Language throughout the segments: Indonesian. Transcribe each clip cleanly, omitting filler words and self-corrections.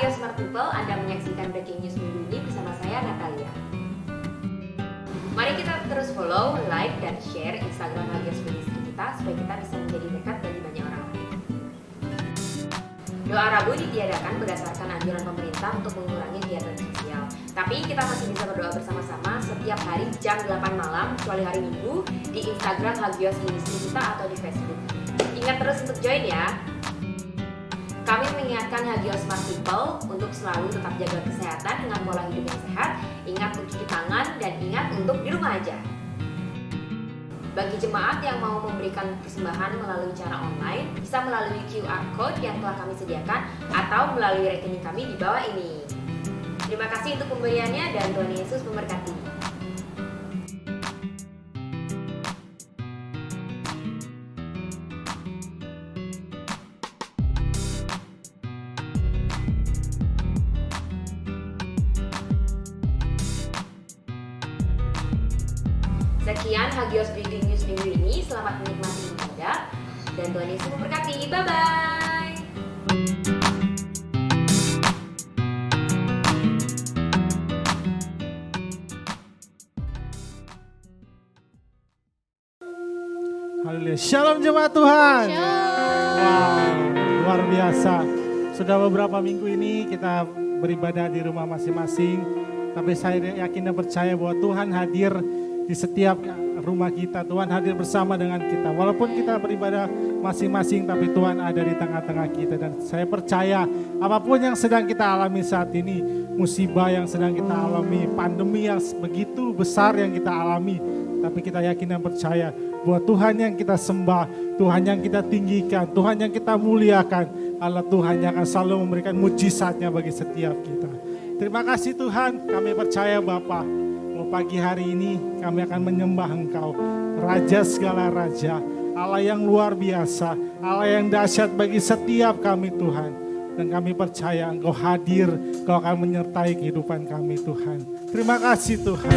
Hagio Smart People, Anda menyaksikan Breaking News minggu ini bersama saya Natalia. Mari kita terus follow, like, dan share Instagram Hagio Ministry kita supaya kita bisa menjadi dekat bagi banyak orang lain. Doa Rabu ditiadakan berdasarkan anjuran pemerintah untuk mengurangi kegiatan sosial. Tapi kita masih bisa berdoa bersama-sama setiap hari jam 8 malam, kecuali hari Minggu, di Instagram Hagio Ministry kita atau di Facebook. Ingat terus untuk join ya. Kami mengingatkan Hagio Smart People untuk selalu tetap jaga kesehatan dengan pola hidup yang sehat, ingat untuk cuci tangan, dan ingat untuk di rumah aja. Bagi jemaat yang mau memberikan persembahan melalui cara online, bisa melalui QR Code yang telah kami sediakan atau melalui rekening kami di bawah ini. Terima kasih untuk pemberiannya dan Tuhan Yesus memberkati. Sekian Hagios Breaking News minggu ini. Selamat menikmati ibadah dan Tuhan Yesus memberkati. Bye-bye. Haleluya. Shalom jemaat Tuhan. Wow, luar biasa. Sudah beberapa minggu ini kita beribadah di rumah masing-masing. Tapi saya yakin dan percaya bahwa Tuhan hadir di setiap rumah kita. Tuhan hadir bersama dengan kita. Walaupun kita beribadah masing-masing, tapi Tuhan ada di tengah-tengah kita. Dan saya percaya apapun yang sedang kita alami saat ini, musibah yang sedang kita alami, pandemi yang begitu besar yang kita alami, tapi kita yakin dan percaya bahwa Tuhan yang kita sembah, Tuhan yang kita tinggikan, Tuhan yang kita muliakan, Allah Tuhan yang akan selalu memberikan mujizatnya bagi setiap kita. Terima kasih Tuhan, kami percaya Bapa. Pagi hari ini kami akan menyembah Engkau, Raja segala Raja, Allah yang luar biasa, Allah yang dahsyat bagi setiap kami Tuhan. Dan kami percaya Engkau hadir, Engkau akan menyertai kehidupan kami Tuhan. Terima kasih Tuhan.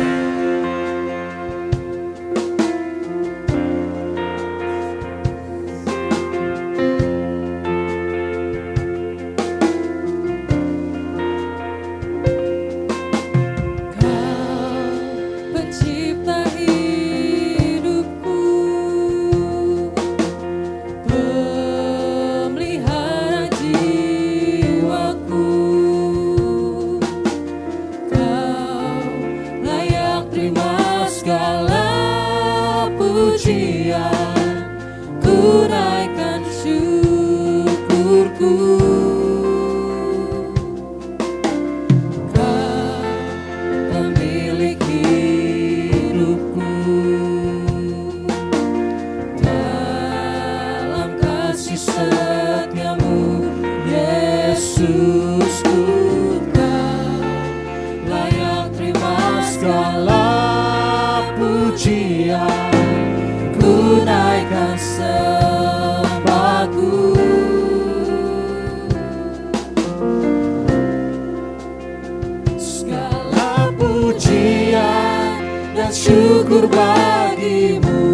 Syukur bagimu,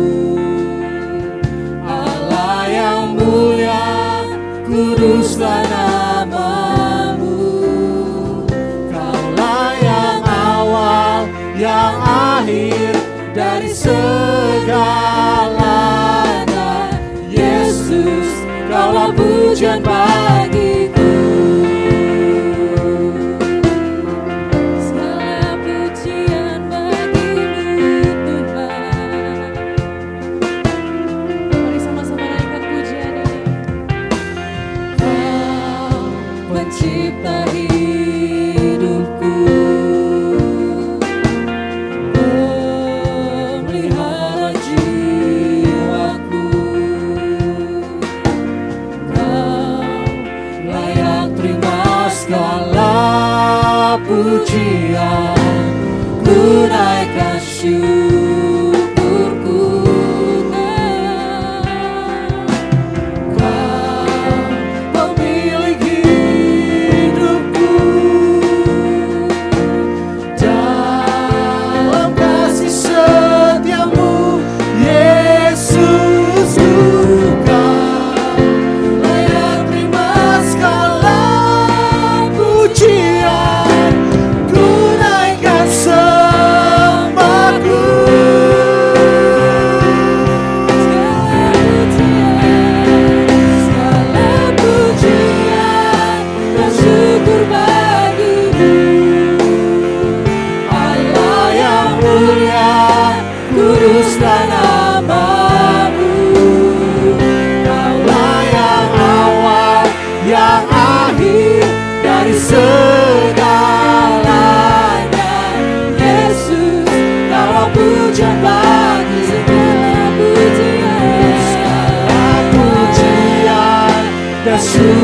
Allah yang mulia, kuduslah namamu. Kaulah yang awal, yang akhir dari segalanya. Yesus, kaulah pujian bagiku. Pencipta hidupku, pemelihara jiwaku, Kau layak terima segala pujian, ku naikkan syukurku.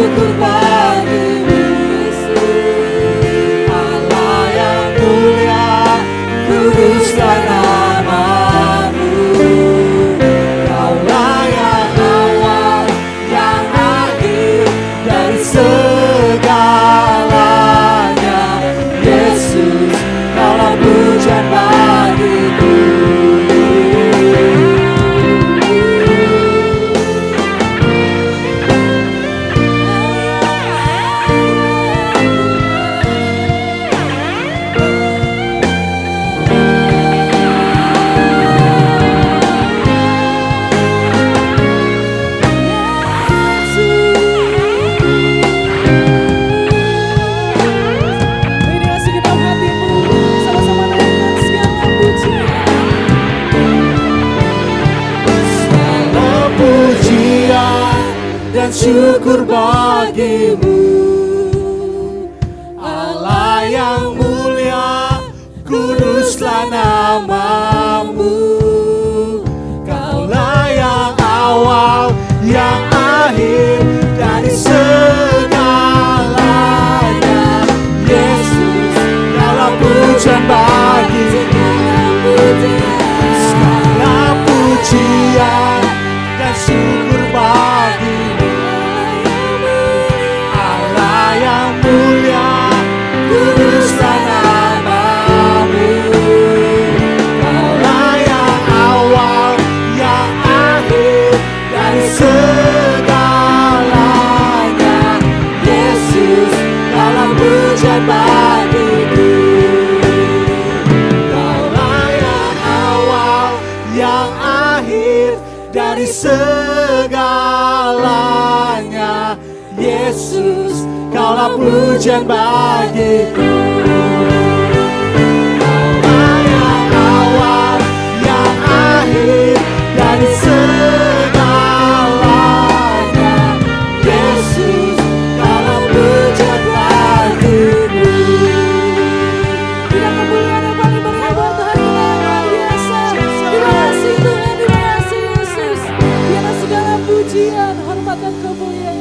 syukur bagimu Yesus. Allah yang mulia, kuduslah namamu. Kaulah yang awal, yang akhir dari segalanya. Yesus, kaulah pujian bagiku. Dengan segenap hatimu, sama-sama naikkan segala pujian. Segala pujian dan syukur bagimu, Allah yang mulia, kuduslah namamu. Kaulah yang awal, yang akhir dari segalanya. Yesus, kaulah pujian bagiku. Segala pujian dan syukur bagimu, Allah yang mulia, kuduslah namamu. Kaulah yang awal, yang akhir dari segalanya. Yesus, kaulah pujian bagiku. Kaulah yang awal, yang akhir dari segalanya. Yesus, kaulah pujian bagiku. Kaulah yang awal, yang akhir dari segalanya. Yesus, kaulah pujian bagiku. Bila kemuliaan yang paling berhebat Tuhan kita yang luar biasa. Terima kasih Tuhan, terima kasih Yesus. Biarlah segala pujian, hormat dan kemuliaan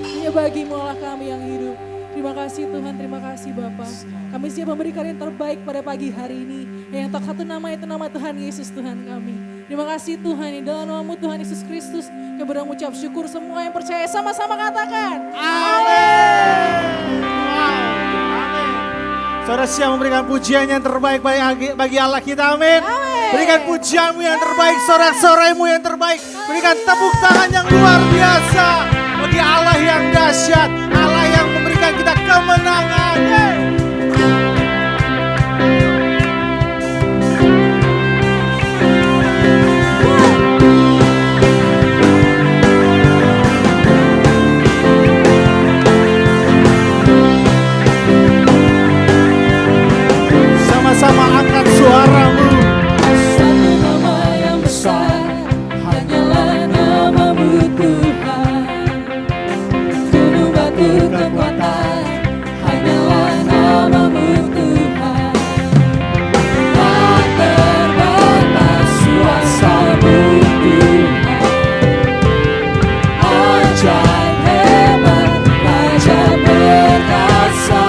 hanya bagimu Allah kami yang hidup. Terima kasih Tuhan, terima kasih Bapa. Kami siap memberikan yang terbaik pada pagi hari ini. Yang tak satu nama itu nama Tuhan Yesus Tuhan kami. Terima kasih Tuhan, di dalam nama Tuhan Yesus Kristus kami mengucap syukur. Semua yang percaya sama-sama katakan Amin. Saudara siap memberikan pujian yang terbaik bagi Allah kita, amin. Berikan pujianmu yang terbaik, sorak-soraimu yang terbaik. Berikan tepuk tangan yang luar biasa bagi Allah yang dahsyat, Allah yang memberikan kita kemenangan. Sama-sama angkat suaramu. Satu nama yang besar, hanyalah namamu Tuhan. Gunung batu kekuatan, hanyalah namamu Tuhan. Tak terbatas kuasa-Mu Tuhan. Ajaib hebat, ajaib perkasa.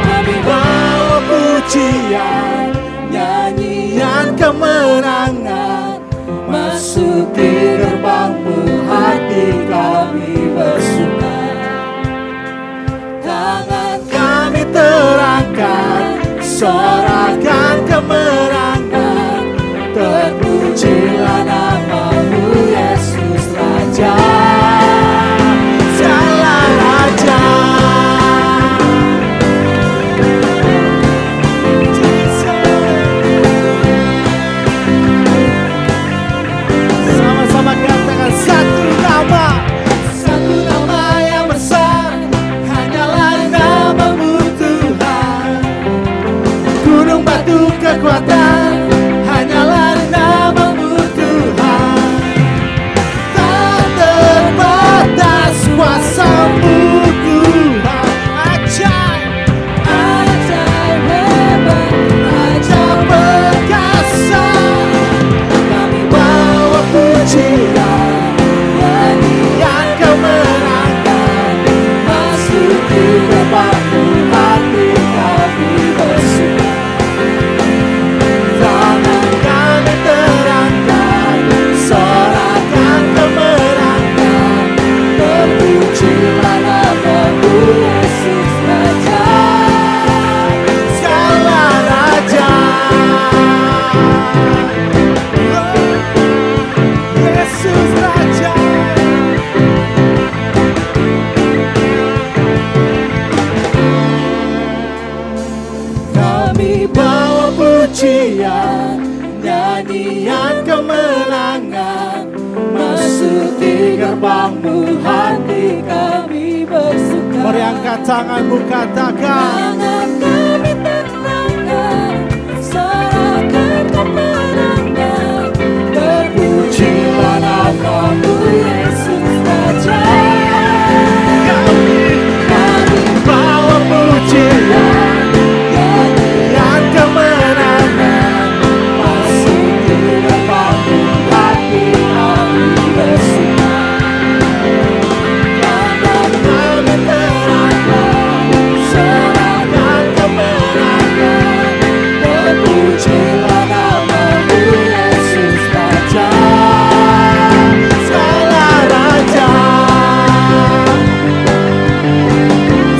Kami bawa pujian, nyanyian kemenangan, masuki gerbang-Mu, hati kami bersuka. Tangan kami terangkat, sorakan kemenangan, terpujilah nama-Mu Yesus Raja, Segala Raja. Sama-sama katakan satu nama yang besar, hanyalah namamu Tuhan. Gunung batu kekuatan, hanyalah namamu Tuhan. Tak terbatas kuasa-Mu Tuhan. Ajaib, ajaib hebat, ajaib perkasa. Kami bawa pujian, nyanyian kemenangan, kami bawa pujian, nyanyian kemenangan, masuki gerbang-Mu, hati kami bersuka. Mari angkat tanganmu, katakan. Tangan kami tenangkan, serahkan kemenangan, berpujilah nama-Mu Yesus Raja. Kami bawa pujian, nyanyian kemenangan, masuki gerbang-Mu, hati kami bersuka. Tangan kami tenangkan, serahkan kemenangan, berpujilah nama-Mu Yesus Raja, segala raja.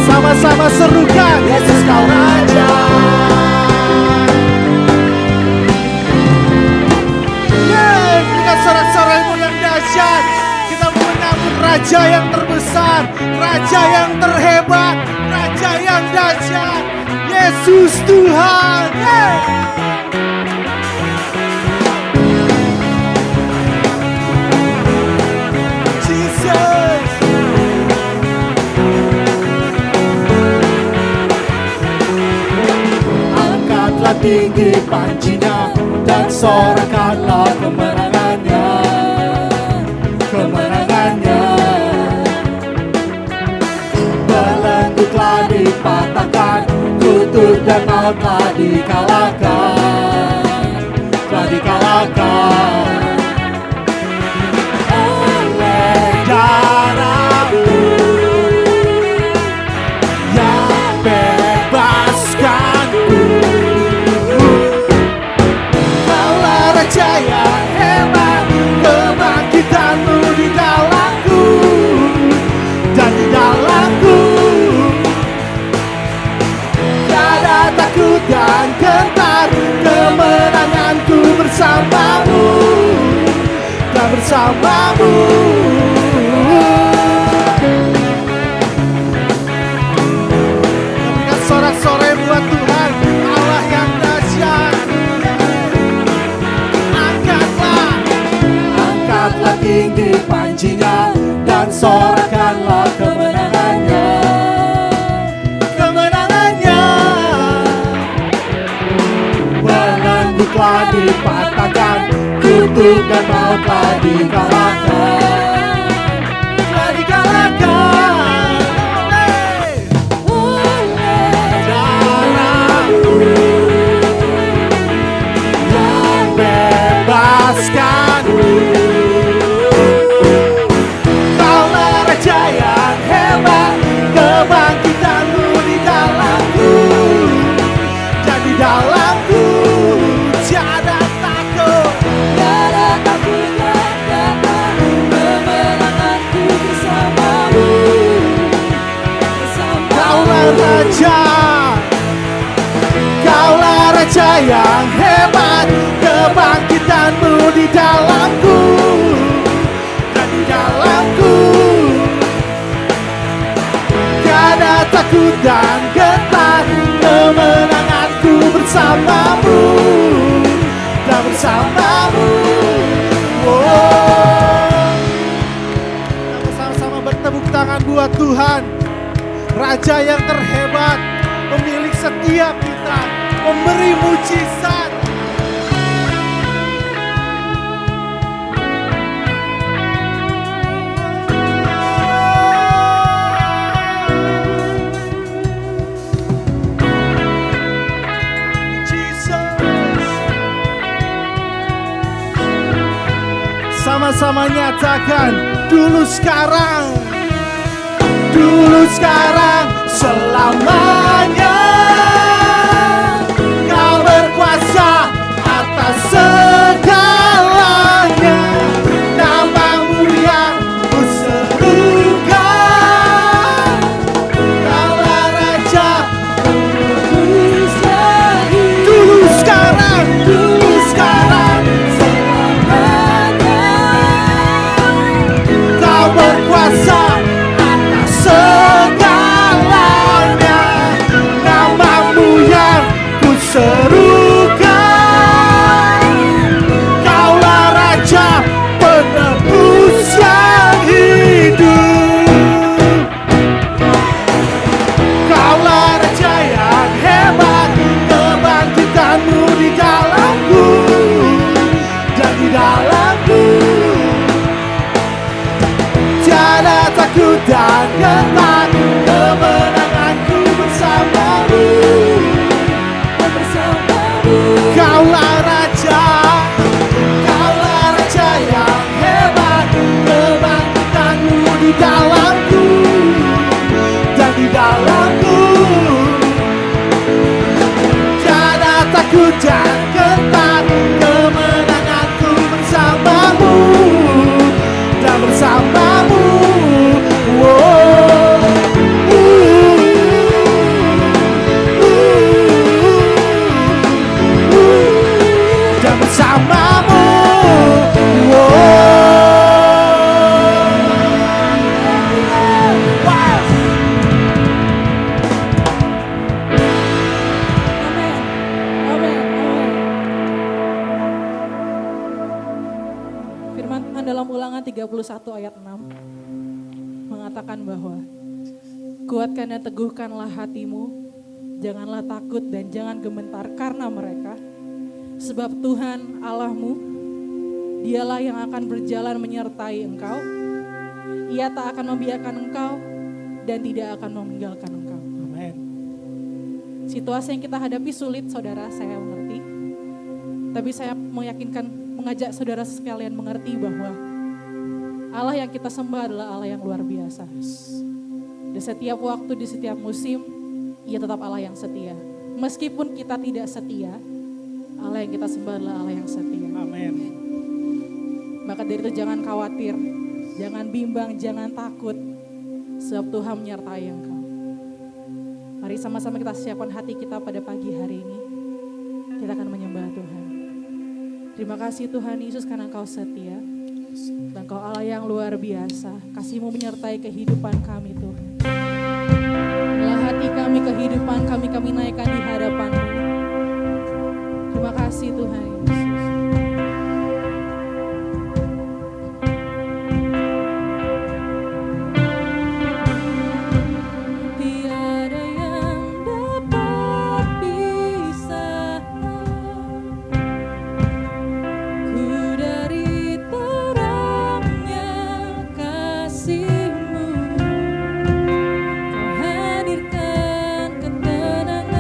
Sama-sama serukan, Yesus kau raja. Dengan sorak-sorakmu yang dahsyat, kita menyambut Raja yang terbesar, Raja yang terhebat, Raja yang dahsyat, Yesus Tuhan. Jesus. Angkatlah tinggi pancinya dan sorakanlah kemenangannya, kemenangannya. Belenggu telah dipatahkan, kutuk dan maut telah dikalahkan, telah dikalahkan. Oleh darah-Mu yang bebaskanku, Kaulah Raja yang hebat, kebangkitan-Mu di dalamku dan di dalamku. Tiada takut dan gentar, kemenanganku bersama-Mu dan bersama-Mu. Berikan sorak-sorai buat Tuhan, Allah yang dahsyat. Angkatlah. Angkatlah tinggi pancinya dan sorakanlah kemenangannya, kemenangannya. Belenggu telah dipatahkan, kutuk dan maut telah dikalahkan, telah dikalahkan. Oleh darah-Mu yang bebaskanku, Kaulah Raja yang hebat, kebangkitan-Mu di dalamku dan di dalamku. Tiada takut, tiada takut dan gentar, kemenanganku bersama-Mu, bersama-Mu. Kaulah Raja, Kaulah Raja yang hebat, kebangkitan-Mu di dalamku dan di dalamku. Tiada takut dan gentar, kemenanganku bersama-Mu dan bersama-Mu. Kita bersama-sama bertepuk tangan buat Tuhan, Raja yang terhebat, pemilik setiap kita, memberi mujizat. Sama-sama nyatakan, dulu sekarang, selamanya Kau berkuasa atas segalanya. Nama-Mu yang kuserukan, Kaulah Raja dulu sekarang, selamanya Kau berkuasa atas segalanya. Kaulah Raja, Kaulah Raja yang hebat, kebangkitanmu di dalamku dan di dalamku. Tiada takut dan gentar, kemenanganku bersamamu dan bersamamu. Wow. Dan bersamamu. Amin. Amin. Amin. Firman Tuhan dalam Ulangan 31 ayat 6 mengatakan bahwa kuatkan dan teguhkanlah hatimu, janganlah takut dan jangan gemetar karena mereka, sebab Tuhan Allahmu, Dialah yang akan berjalan menyertai engkau. Ia tak akan membiarkan engkau dan tidak akan meninggalkan engkau. Amin. Situasi yang kita hadapi sulit, saudara, saya mengerti. Tapi saya mengajak saudara sekalian mengerti bahwa Allah yang kita sembah adalah Allah yang luar biasa. Di setiap waktu, di setiap musim, Ia tetap Allah yang setia. Meskipun kita tidak setia, Allah yang kita sembah adalah Allah yang setia. Amin. Maka dari itu jangan khawatir, jangan bimbang, jangan takut. Sebab Tuhan menyertai engkau. Mari sama-sama kita siapkan hati kita pada pagi hari ini. Kita akan menyembah Tuhan. Terima kasih Tuhan Yesus karena Engkau setia. Dan Engkau Allah yang luar biasa. Kasih-Mu menyertai kehidupan kami Tuhan. Dalam hati kami, kehidupan kami naikkan di hadapan-Mu. Terima kasih Tuhan Yesus. Tiada yang dapat pisahku dari terangnya kasih-Mu. Kau hadirkan ketenangan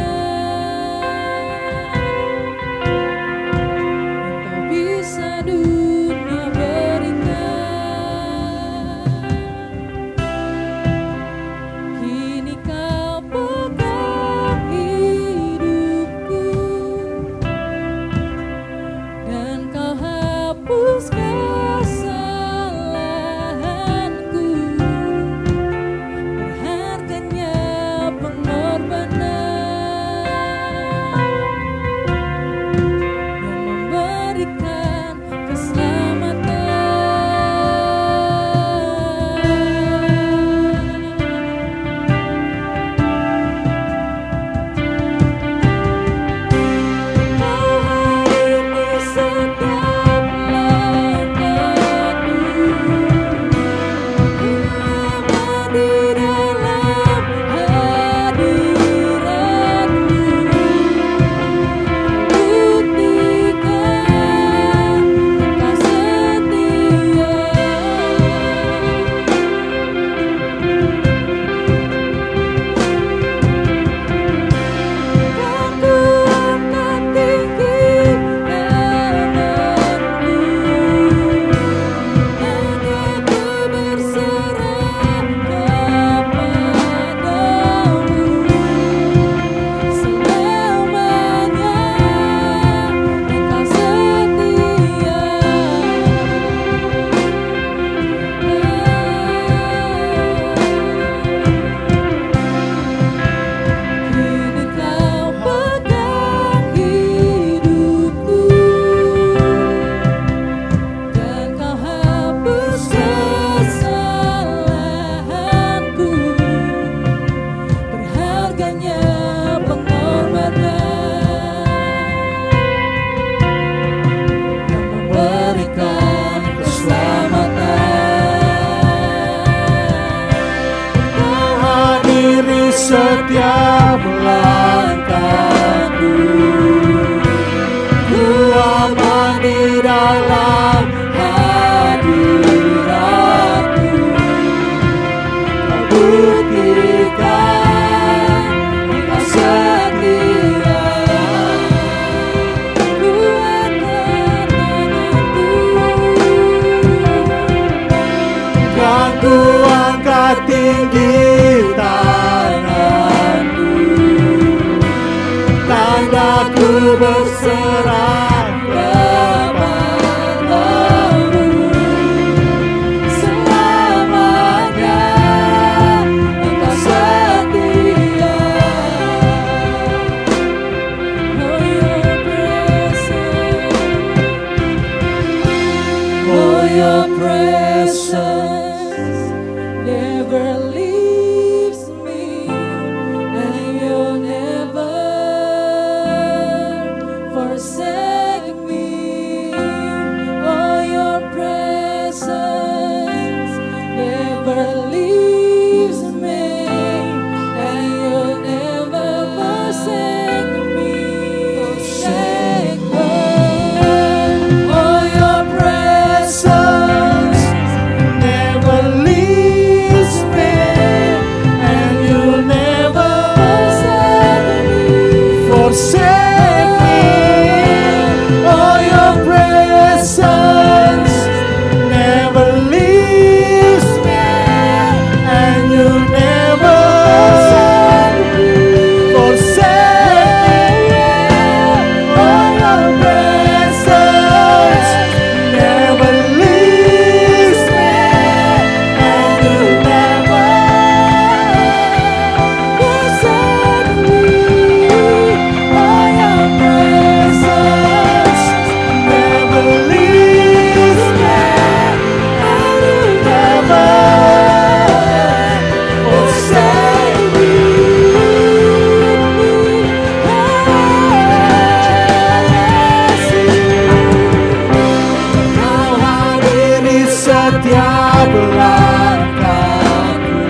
ku berserah kepadamu. Selamanya Engkau setia. Oh, your presence never leaves me, and you'll never forsake me. Oh, your presence never leaves me, and you'll never forsake me. Forsake me. Oh, your presence never leaves me, and you'll never forsake me. Oh, your presence never leaves me, and you'll never forsake me. Oh, your presence never leaves me, and you'll never forsake me. Oh, your presence never leaves me, and you'll never forsake me. Kau hadir di setiap langkahku,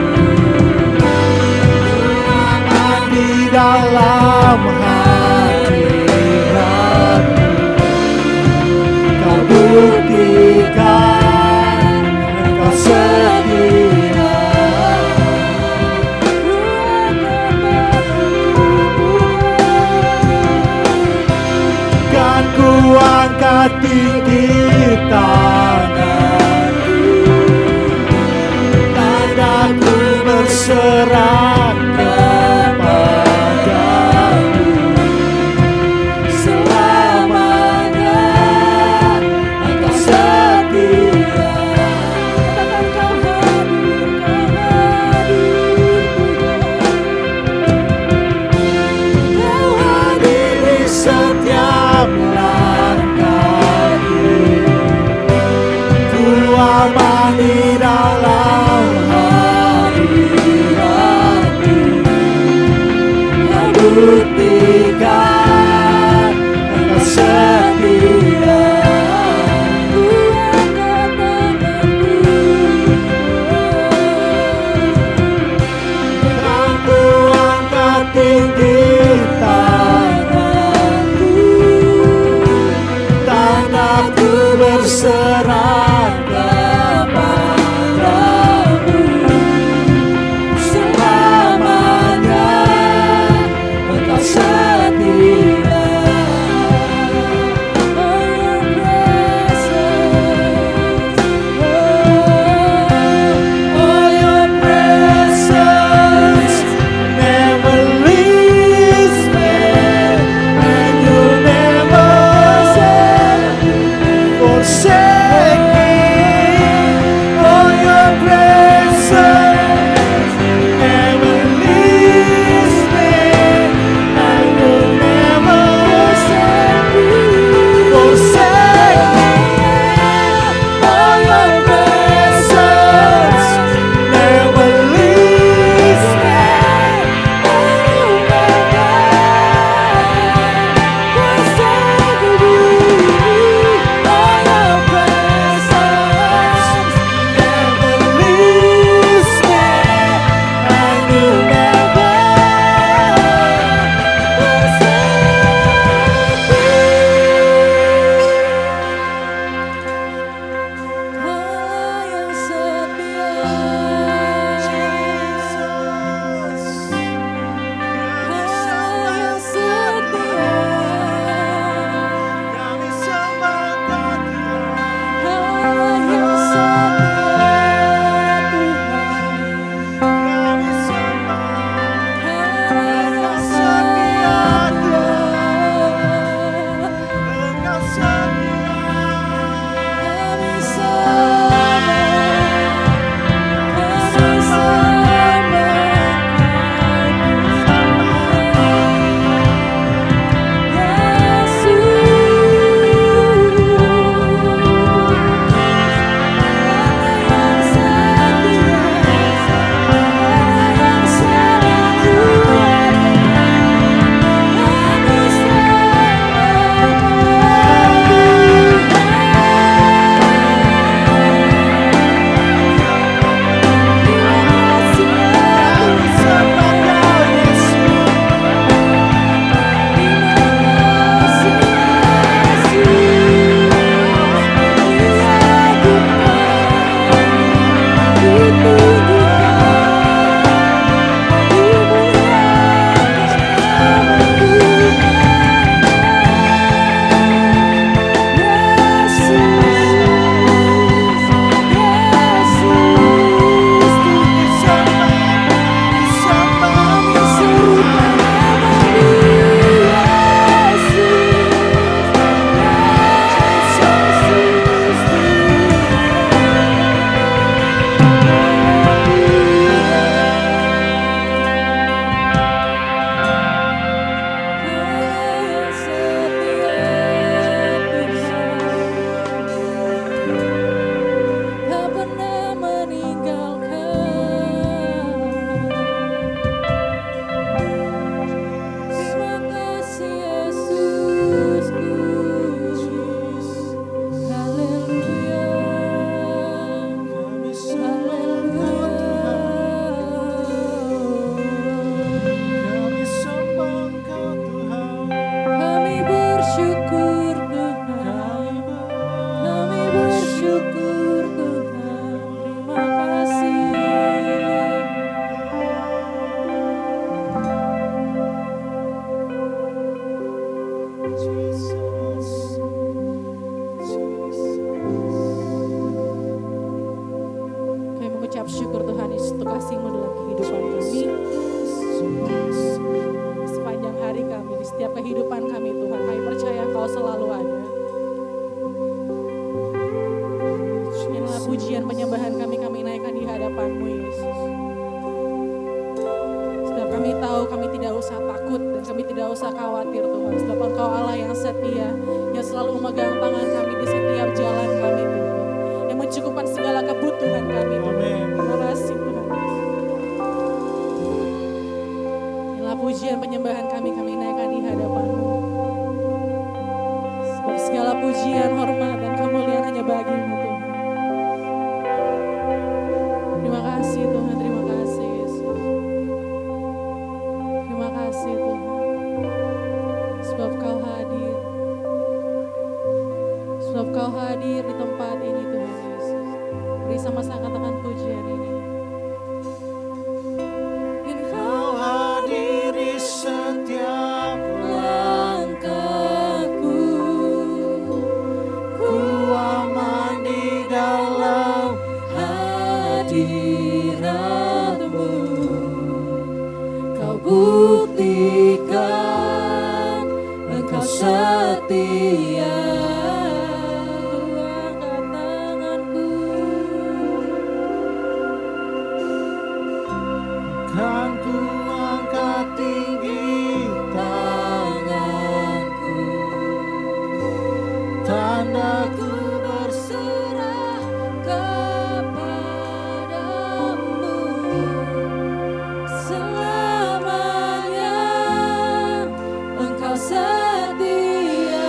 aman di dalam hadiratmu. Kau buktikan Engkau setia. Kan ku angkat tinggi tanganku, tanda ku berserah kepadamu. Selamanya Engkau setia. Katakan kau Kau hadir di setiap langkahku, selalu ada. Inilah pujian penyembahan kami naikkan di hadapan-Mu Yesus. Sebab kami tahu kami tidak usah takut dan kami tidak usah khawatir Tuhan. Sebab Engkau Allah yang setia, yang selalu memegang tangan kami di setiap jalan kami Tuhan. Yang mencukupkan segala kebutuhan kami Tuhan. Amin. Terima kasih Tuhan. Inilah pujian penyembahan kami naikkan di hadapan-Mu. Sebab segala pujian, hormat, dan kemuliaan hanya bagi-Mu Tuhan. Terima kasih Tuhan, terima kasih Yesus. Terima kasih Tuhan. Sebab Kau hadir. Sebab Kau hadir di tempat ini Tuhan Yesus. Beri sama-sama katakan pujian ini. Kau hadiri setiap langkahku, ku aman di dalam hadirat-Mu. Kau buktikan Engkau setia. Kan ku angkat tinggi tanganku, tanda ku berserah kepadamu. Selamanya Engkau setia.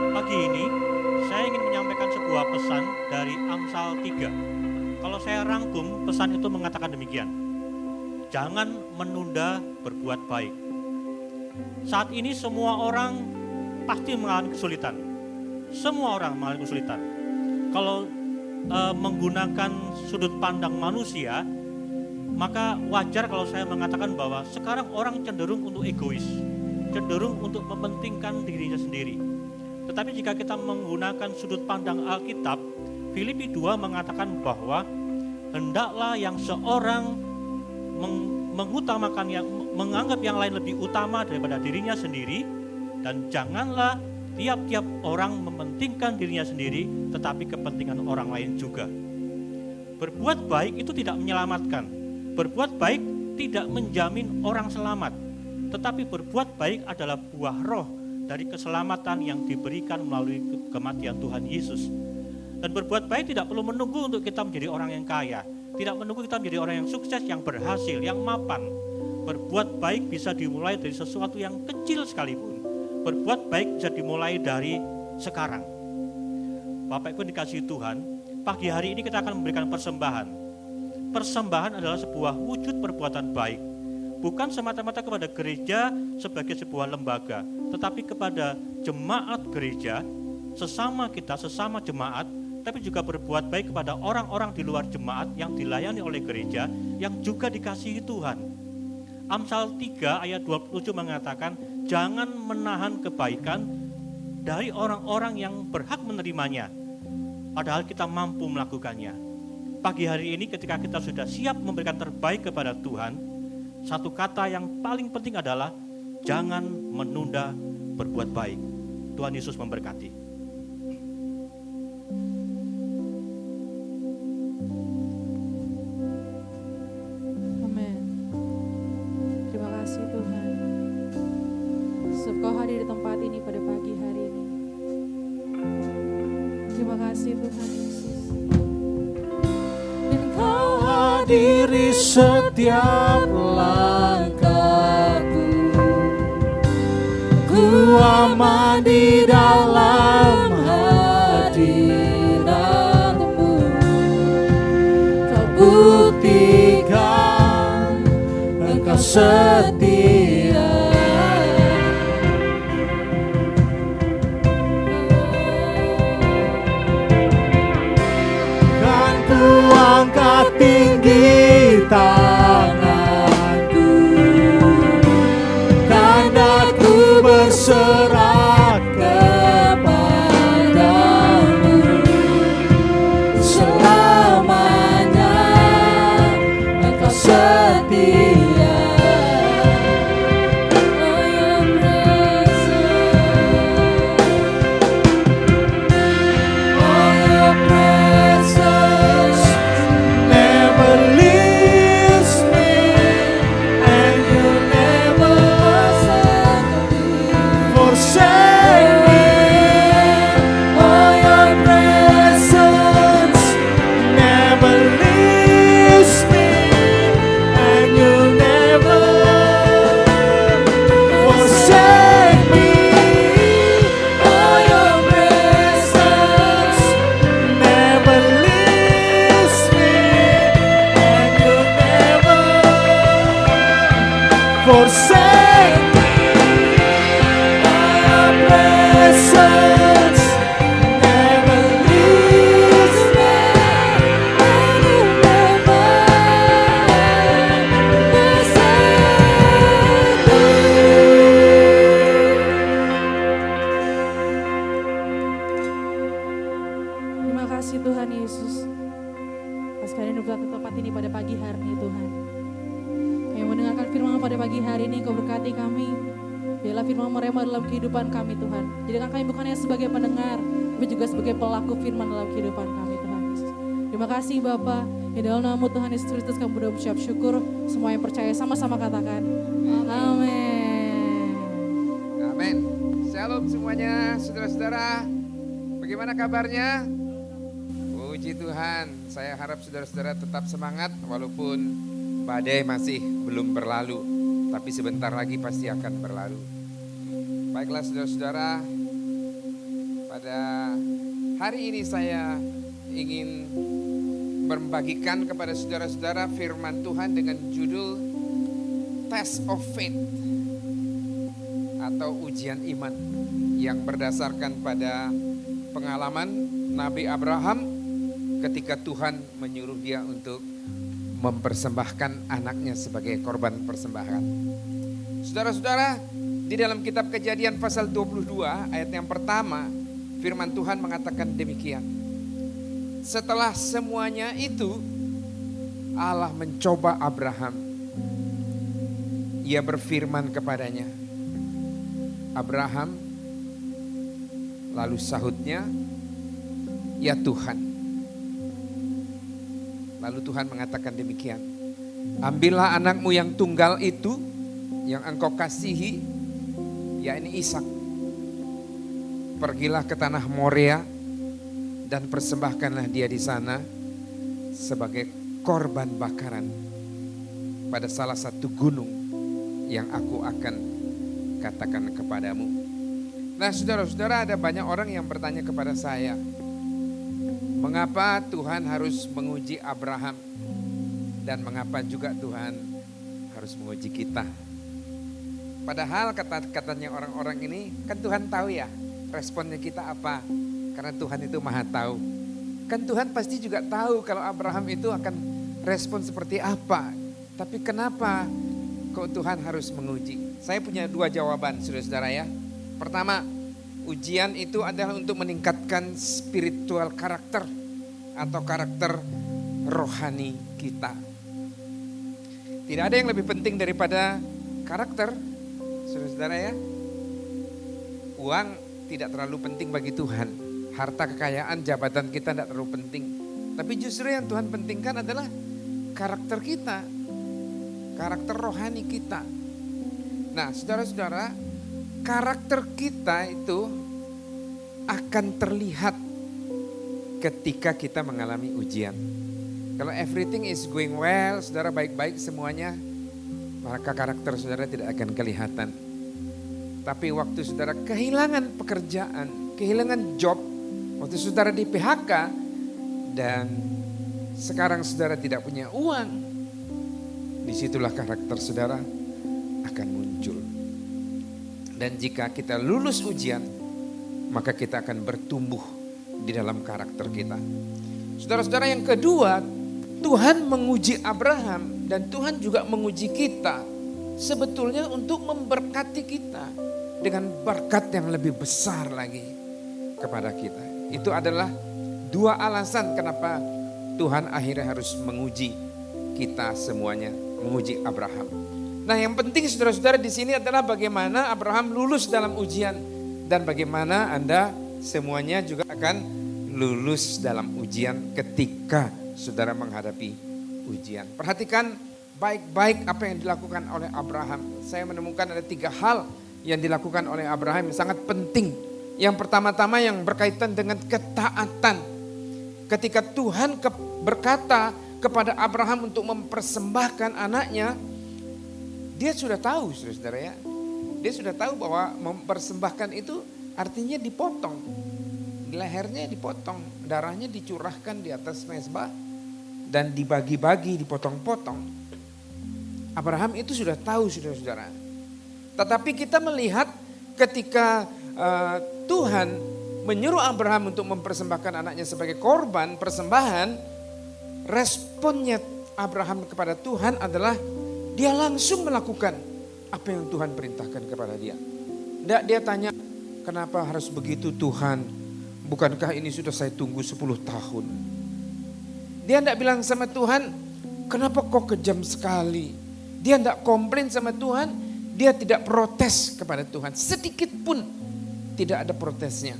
Pagi ini saya ingin menyampaikan sebuah pesan dari Amsal 3. Kalau saya rangkum, pesan itu mengatakan demikian. Jangan menunda berbuat baik. Saat ini semua orang pasti mengalami kesulitan. Semua orang mengalami kesulitan. Kalau menggunakan sudut pandang manusia, maka wajar kalau saya mengatakan bahwa sekarang orang cenderung untuk egois, cenderung untuk mementingkan dirinya sendiri. Tetapi jika kita menggunakan sudut pandang Alkitab, Filipi 2 mengatakan bahwa hendaklah yang seorang mengutamakan menganggap yang lain lebih utama daripada dirinya sendiri, dan janganlah tiap-tiap orang mementingkan dirinya sendiri tetapi kepentingan orang lain juga. Berbuat baik itu tidak menyelamatkan. Berbuat baik tidak menjamin orang selamat. Tetapi berbuat baik adalah buah roh dari keselamatan yang diberikan melalui kematian Tuhan Yesus. Dan berbuat baik tidak perlu menunggu untuk kita menjadi orang yang kaya. Tidak menunggu kita menjadi orang yang sukses, yang berhasil, yang mapan. Berbuat baik bisa dimulai dari sesuatu yang kecil sekalipun. Berbuat baik bisa dimulai dari sekarang. Bapak Ibu dikasihi Tuhan, pagi hari ini kita akan memberikan persembahan. Persembahan adalah sebuah wujud perbuatan baik. Bukan semata-mata kepada gereja sebagai sebuah lembaga, tetapi kepada jemaat gereja, sesama kita, sesama jemaat, tapi juga berbuat baik kepada orang-orang di luar jemaat yang dilayani oleh gereja, yang juga dikasihi Tuhan. Amsal 3 ayat 27 mengatakan, jangan menahan kebaikan dari orang-orang yang berhak menerimanya, padahal kita mampu melakukannya. Pagi hari ini ketika kita sudah siap memberikan terbaik kepada Tuhan, satu kata yang paling penting adalah jangan menunda berbuat baik. Tuhan Yesus memberkati. Amin. Terima kasih Tuhan. Sebab Kau hadir di tempat ini pada pagi hari ini. Terima kasih Tuhan Yesus. Dan Kau Hadiri setiap langkahku, ku aman di dalam hadirat-Mu. Kau buktikan Engkau setia. Kan ku angkat tinggi tanganku, tanda ku berserah kepadamu. Selamanya Engkau setia. Biarlah firman merema dalam kehidupan kami Tuhan. Jadikan kami bukan hanya sebagai pendengar, tapi juga sebagai pelaku firman dalam kehidupan kami Tuhan Yesus. Terima kasih Bapa. Di dalam nama Tuhan Yesus Kristus kami berdoa mengucap syukur. Semua yang percaya sama-sama katakan. Amin. Amin. Shalom semuanya, saudara-saudara. Bagaimana kabarnya? Puji Tuhan. Saya harap saudara-saudara tetap semangat walaupun badai masih belum berlalu. Tapi sebentar lagi pasti akan berlalu. Baiklah saudara-saudara, pada hari ini saya ingin membagikan kepada saudara-saudara firman Tuhan dengan judul Test of Faith atau ujian iman yang berdasarkan pada pengalaman Nabi Abraham ketika Tuhan menyuruh dia untuk mempersembahkan anaknya sebagai korban persembahan. Saudara-saudara, di dalam kitab Kejadian pasal 22 ayat yang pertama, firman Tuhan mengatakan demikian. Setelah semuanya itu, Allah mencoba Abraham. Ia berfirman kepadanya, Abraham, lalu sahutnya, ya Tuhan. Lalu Tuhan mengatakan demikian, ambillah anakmu yang tunggal itu, yang engkau kasihi, yakni Ishak. Pergilah ke tanah Moria dan persembahkanlah dia di sana sebagai korban bakaran pada salah satu gunung yang aku akan katakan kepadamu. Nah saudara-saudara, ada banyak orang yang bertanya kepada saya, mengapa Tuhan harus menguji Abraham dan mengapa juga Tuhan harus menguji kita? Padahal katanya orang-orang ini, kan Tuhan tahu ya responnya kita apa, karena Tuhan itu maha tahu. Kan Tuhan pasti juga tahu kalau Abraham itu akan respon seperti apa. Tapi kenapa kok Tuhan harus menguji? Saya punya dua jawaban saudara-saudara ya. Pertama, ujian itu adalah untuk meningkatkan spiritual karakter atau karakter rohani kita. Tidak ada yang lebih penting daripada karakter, saudara-saudara ya. Uang tidak terlalu penting bagi Tuhan. Harta, kekayaan, jabatan kita tidak terlalu penting. Tapi justru yang Tuhan pentingkan adalah karakter kita, karakter rohani kita. Nah saudara-saudara, karakter kita itu akan terlihat ketika kita mengalami ujian. Kalau everything is going well, saudara baik-baik semuanya, maka karakter saudara tidak akan kelihatan. Tapi waktu saudara kehilangan pekerjaan, kehilangan job, waktu saudara di PHK dan sekarang saudara tidak punya uang, disitulah karakter saudara akan muncul. Dan jika kita lulus ujian, maka kita akan bertumbuh di dalam karakter kita. Saudara-saudara, yang kedua, Tuhan menguji Abraham dan Tuhan juga menguji kita sebetulnya untuk memberkati kita dengan berkat yang lebih besar lagi kepada kita. Itu adalah dua alasan kenapa Tuhan akhirnya harus menguji kita semuanya, menguji Abraham. Nah, yang penting saudara-saudara di sini adalah bagaimana Abraham lulus dalam ujian dan bagaimana Anda semuanya juga akan lulus dalam ujian ketika saudara menghadapi ujian. Perhatikan baik-baik apa yang dilakukan oleh Abraham. Saya menemukan ada 3 hal yang dilakukan oleh Abraham yang sangat penting. Yang pertama-tama yang berkaitan dengan ketaatan. Ketika Tuhan berkata kepada Abraham untuk mempersembahkan anaknya, dia sudah tahu saudara ya. Dia sudah tahu bahwa mempersembahkan itu artinya dipotong. Lehernya dipotong, darahnya dicurahkan di atas mezbah dan dibagi-bagi, dipotong-potong. Abraham itu sudah tahu saudara-saudara. Tetapi kita melihat ketika Tuhan menyuruh Abraham untuk mempersembahkan anaknya sebagai korban persembahan, responnya Abraham kepada Tuhan adalah dia langsung melakukan apa yang Tuhan perintahkan kepada dia. Tidak dia tanya, kenapa harus begitu Tuhan? Bukankah ini sudah saya tunggu 10 tahun? Dia tidak bilang sama Tuhan, kenapa kok kejam sekali? Dia tidak komplain sama Tuhan, dia tidak protes kepada Tuhan. Sedikit pun tidak ada protesnya.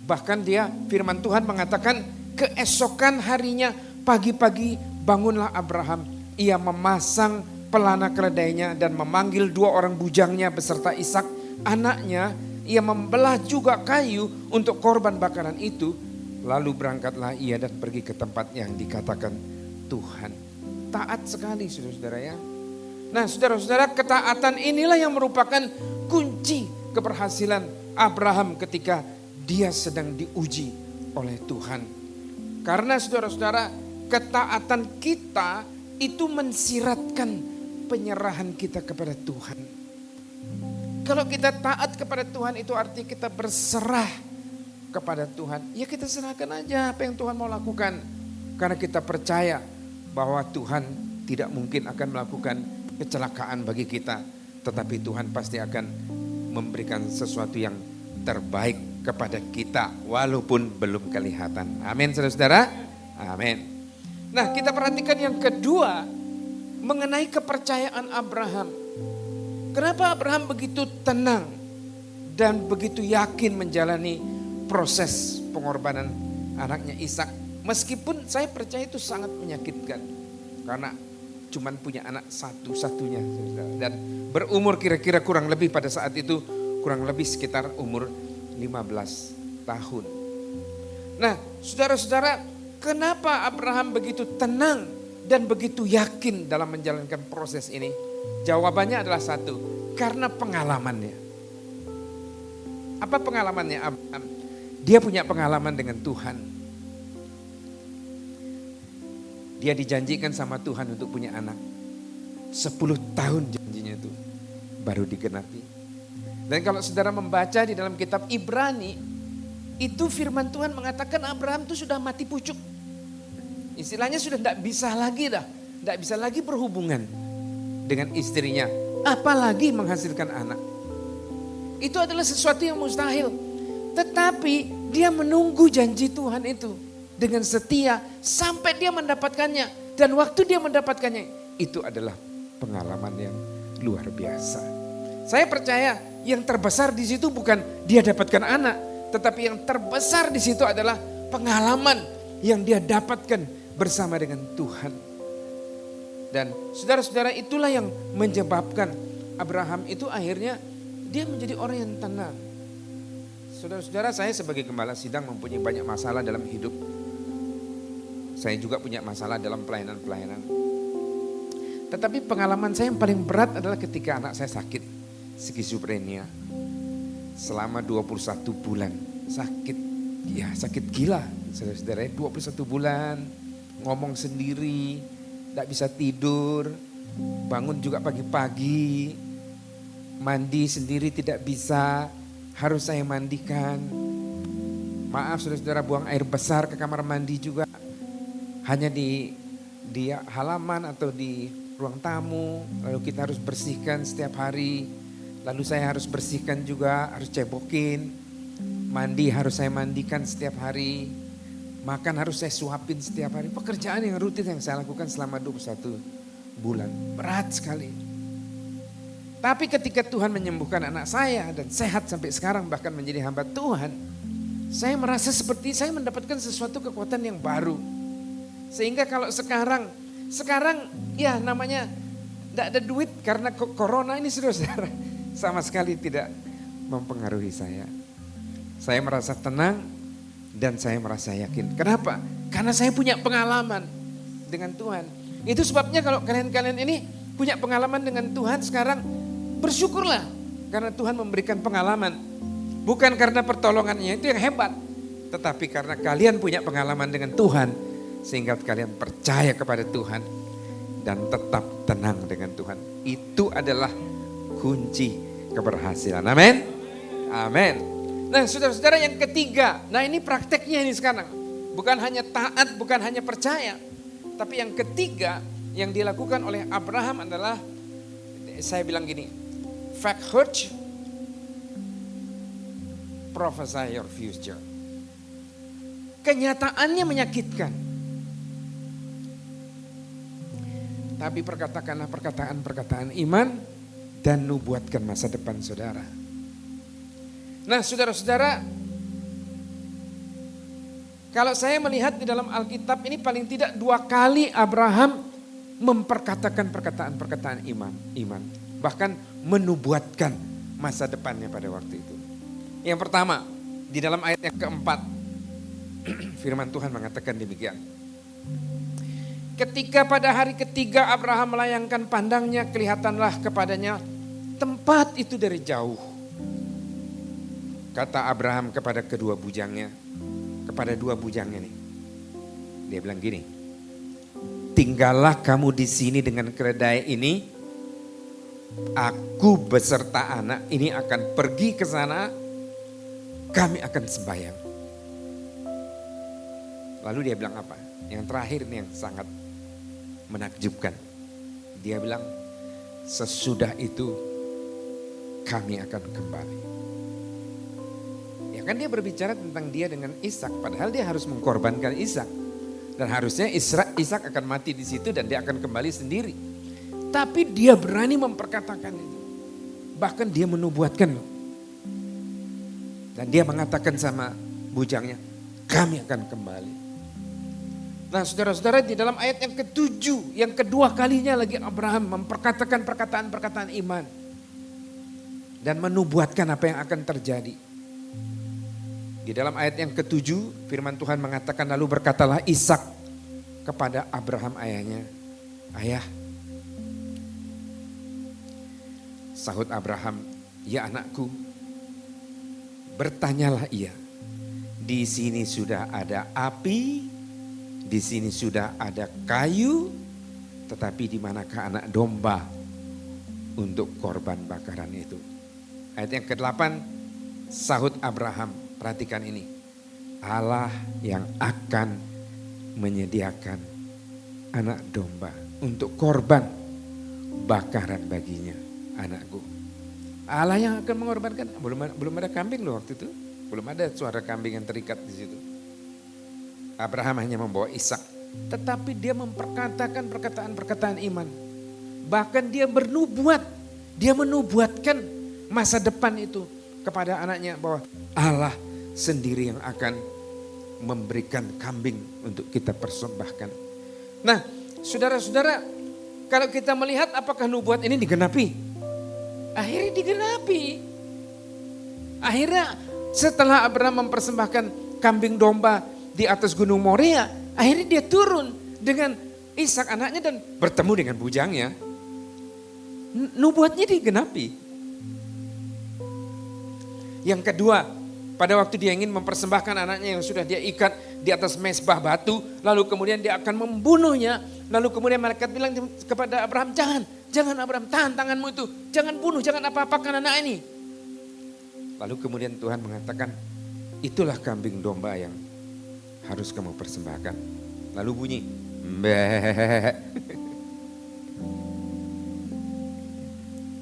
Bahkan dia, firman Tuhan mengatakan, keesokan harinya pagi-pagi bangunlah Abraham. Ia memasang pelana keledainya dan memanggil 2 orang bujangnya beserta Ishak anaknya. Ia membelah juga kayu untuk korban bakaran itu. Lalu berangkatlah ia dan pergi ke tempat yang dikatakan Tuhan. Taat sekali saudara-saudara ya. Nah saudara-saudara, ketaatan inilah yang merupakan kunci keberhasilan Abraham ketika dia sedang diuji oleh Tuhan. Karena saudara-saudara, ketaatan kita itu mensiratkan penyerahan kita kepada Tuhan. Kalau kita taat kepada Tuhan itu artinya kita berserah kepada Tuhan. Ya kita serahkan aja apa yang Tuhan mau lakukan. Karena kita percaya bahwa Tuhan tidak mungkin akan melakukan kecelakaan bagi kita. Tetapi Tuhan pasti akan memberikan sesuatu yang terbaik kepada kita. Walaupun belum kelihatan. Amin saudara-saudara. Amin. Nah kita perhatikan yang kedua. Mengenai kepercayaan Abraham. Kenapa Abraham begitu tenang. Dan begitu yakin menjalani proses pengorbanan anaknya Ishak. Meskipun saya percaya itu sangat menyakitkan. Karena cuman punya anak satu-satunya. Dan berumur kira-kira kurang lebih pada saat itu. Kurang lebih sekitar umur 15 tahun. Nah saudara-saudara, kenapa Abraham begitu tenang dan begitu yakin dalam menjalankan proses ini? Jawabannya adalah satu, karena pengalamannya. Apa pengalamannya Abraham? Dia punya pengalaman dengan Tuhan. Dia dijanjikan sama Tuhan untuk punya anak. 10 tahun janjinya itu baru digenapi. Dan kalau saudara membaca di dalam kitab Ibrani, itu firman Tuhan mengatakan Abraham itu sudah mati pucuk. Istilahnya sudah tidak bisa lagi tidak bisa lagi berhubungan dengan istrinya. Apalagi menghasilkan anak. Itu adalah sesuatu yang mustahil. Tetapi dia menunggu janji Tuhan itu dengan setia sampai dia mendapatkannya. Dan waktu dia mendapatkannya, itu adalah pengalaman yang luar biasa. Saya percaya yang terbesar di situ bukan dia dapatkan anak, tetapi yang terbesar di situ adalah pengalaman yang dia dapatkan bersama dengan Tuhan. Dan saudara-saudara, itulah yang menyebabkan Abraham itu akhirnya dia menjadi orang yang tenang. Saudara-saudara, saya sebagai gembala sidang mempunyai banyak masalah dalam hidup. Saya juga punya masalah dalam pelayanan-pelayanan. Tetapi pengalaman saya yang paling berat adalah ketika anak saya sakit, skizofrenia. Selama 21 bulan sakit, ya sakit gila. Saudara-saudara, 21 bulan ngomong sendiri, tidak bisa tidur, bangun juga pagi-pagi, mandi sendiri tidak bisa, harus saya mandikan. Maaf saudara-saudara, buang air besar ke kamar mandi juga hanya di halaman atau di ruang tamu, lalu kita harus bersihkan setiap hari. Lalu saya harus bersihkan juga, harus cebokin. Mandi harus saya mandikan setiap hari. Makan harus saya suapin setiap hari. Pekerjaan yang rutin yang saya lakukan selama 21 bulan. Berat sekali. Tapi ketika Tuhan menyembuhkan anak saya dan sehat sampai sekarang bahkan menjadi hamba Tuhan. Saya merasa seperti saya mendapatkan sesuatu kekuatan yang baru. Sehingga kalau sekarang ya namanya tidak ada duit karena corona ini saudara-saudara. Sama sekali tidak mempengaruhi saya. Saya merasa tenang dan saya merasa yakin. Kenapa? Karena saya punya pengalaman dengan Tuhan. Itu sebabnya kalau kalian-kalian ini punya pengalaman dengan Tuhan sekarang, bersyukurlah. Karena Tuhan memberikan pengalaman. Bukan karena pertolongannya itu yang hebat. Tetapi karena kalian punya pengalaman dengan Tuhan. Sehingga kalian percaya kepada Tuhan. Dan tetap tenang dengan Tuhan. Itu adalah kunci keberhasilan. Amin. Amin. Nah saudara-saudara, yang ketiga. Nah ini prakteknya ini sekarang. Bukan hanya taat, bukan hanya percaya. Tapi yang ketiga yang dilakukan oleh Abraham adalah, saya bilang gini, fact hurt, prophesy your future. Kenyataannya menyakitkan. Tapi perkatakanlah perkataan-perkataan iman dan nubuatkan masa depan saudara. Nah saudara-saudara, kalau saya melihat di dalam Alkitab ini paling tidak 2 kali Abraham memperkatakan perkataan-perkataan iman. Bahkan menubuatkan masa depannya pada waktu itu. Yang pertama, di dalam ayat yang keempat, firman Tuhan mengatakan demikian. Ketika pada hari ketiga Abraham melayangkan pandangnya, kelihatanlah kepadanya tempat itu dari jauh. Kata Abraham kepada kedua bujangnya, kepada 2 bujangnya nih. Dia bilang gini, tinggallah kamu di sini dengan keledai ini. Aku beserta anak ini akan pergi ke sana. Kami akan sembahyang. Lalu dia bilang apa? Yang terakhir ini yang sangat menakjubkan. Dia bilang, sesudah itu kami akan kembali. Ya kan dia berbicara tentang dia dengan Ishak, padahal dia harus mengkorbankan Ishak. Dan harusnya Ishak akan mati di situ dan dia akan kembali sendiri. Tapi dia berani memperkatakan itu. Bahkan dia menubuatkan loh. Dan dia mengatakan sama bujangnya, kami akan kembali. Nah saudara-saudara, di dalam ayat yang ke-7, yang kedua kalinya lagi Abraham memperkatakan perkataan-perkataan iman. Dan menubuatkan apa yang akan terjadi. Di dalam ayat yang ke-7 firman Tuhan mengatakan, lalu berkatalah Ishak kepada Abraham ayahnya, ayah. Sahut Abraham, ya anakku, bertanyalah ia, di sini sudah ada api, di sini sudah ada kayu, tetapi di manakah anak domba untuk korban bakaran itu? Ayat yang ke-8, sahut Abraham, perhatikan ini, Allah yang akan menyediakan anak domba untuk korban bakaran baginya, anakku. Allah yang akan mengorbankan, belum ada kambing loh waktu itu, belum ada suara kambing yang terikat di situ. Abraham hanya membawa Ishak, tetapi dia memperkatakan perkataan-perkataan iman. Bahkan dia bernubuat, dia menubuatkan masa depan itu kepada anaknya bahwa Allah sendiri yang akan memberikan kambing untuk kita persembahkan. Nah, saudara-saudara, kalau kita melihat apakah nubuat ini digenapi? Akhirnya digenapi. Akhirnya setelah Abraham mempersembahkan kambing domba di atas gunung Moria, akhirnya dia turun dengan Ishak anaknya dan bertemu dengan bujangnya. Nubuatnya digenapi. Yang kedua, pada waktu dia ingin mempersembahkan anaknya yang sudah dia ikat di atas mezbah batu, lalu kemudian dia akan membunuhnya, lalu kemudian malaikat bilang kepada Abraham, jangan Abraham, tahan tanganmu itu, jangan bunuh, jangan apa-apakan anak ini. Lalu kemudian Tuhan mengatakan, itulah kambing domba yang harus kamu persembahkan. Lalu bunyi, mbeh.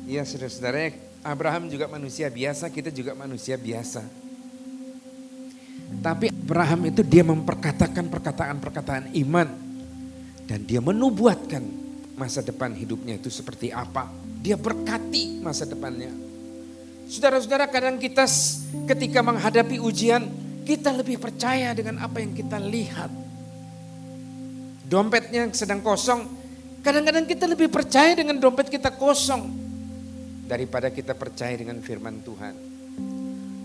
Ya saudara-saudara, Abraham juga manusia biasa, kita juga manusia biasa. Tapi Abraham itu dia memperkatakan perkataan-perkataan iman. Dan dia menubuatkan masa depan hidupnya itu seperti apa. Dia berkati masa depannya. Saudara-saudara, kadang kita ketika menghadapi ujian, kita lebih percaya dengan apa yang kita lihat. Dompetnya sedang kosong, kadang-kadang kita lebih percaya dengan dompet kita kosong daripada kita percaya dengan firman Tuhan.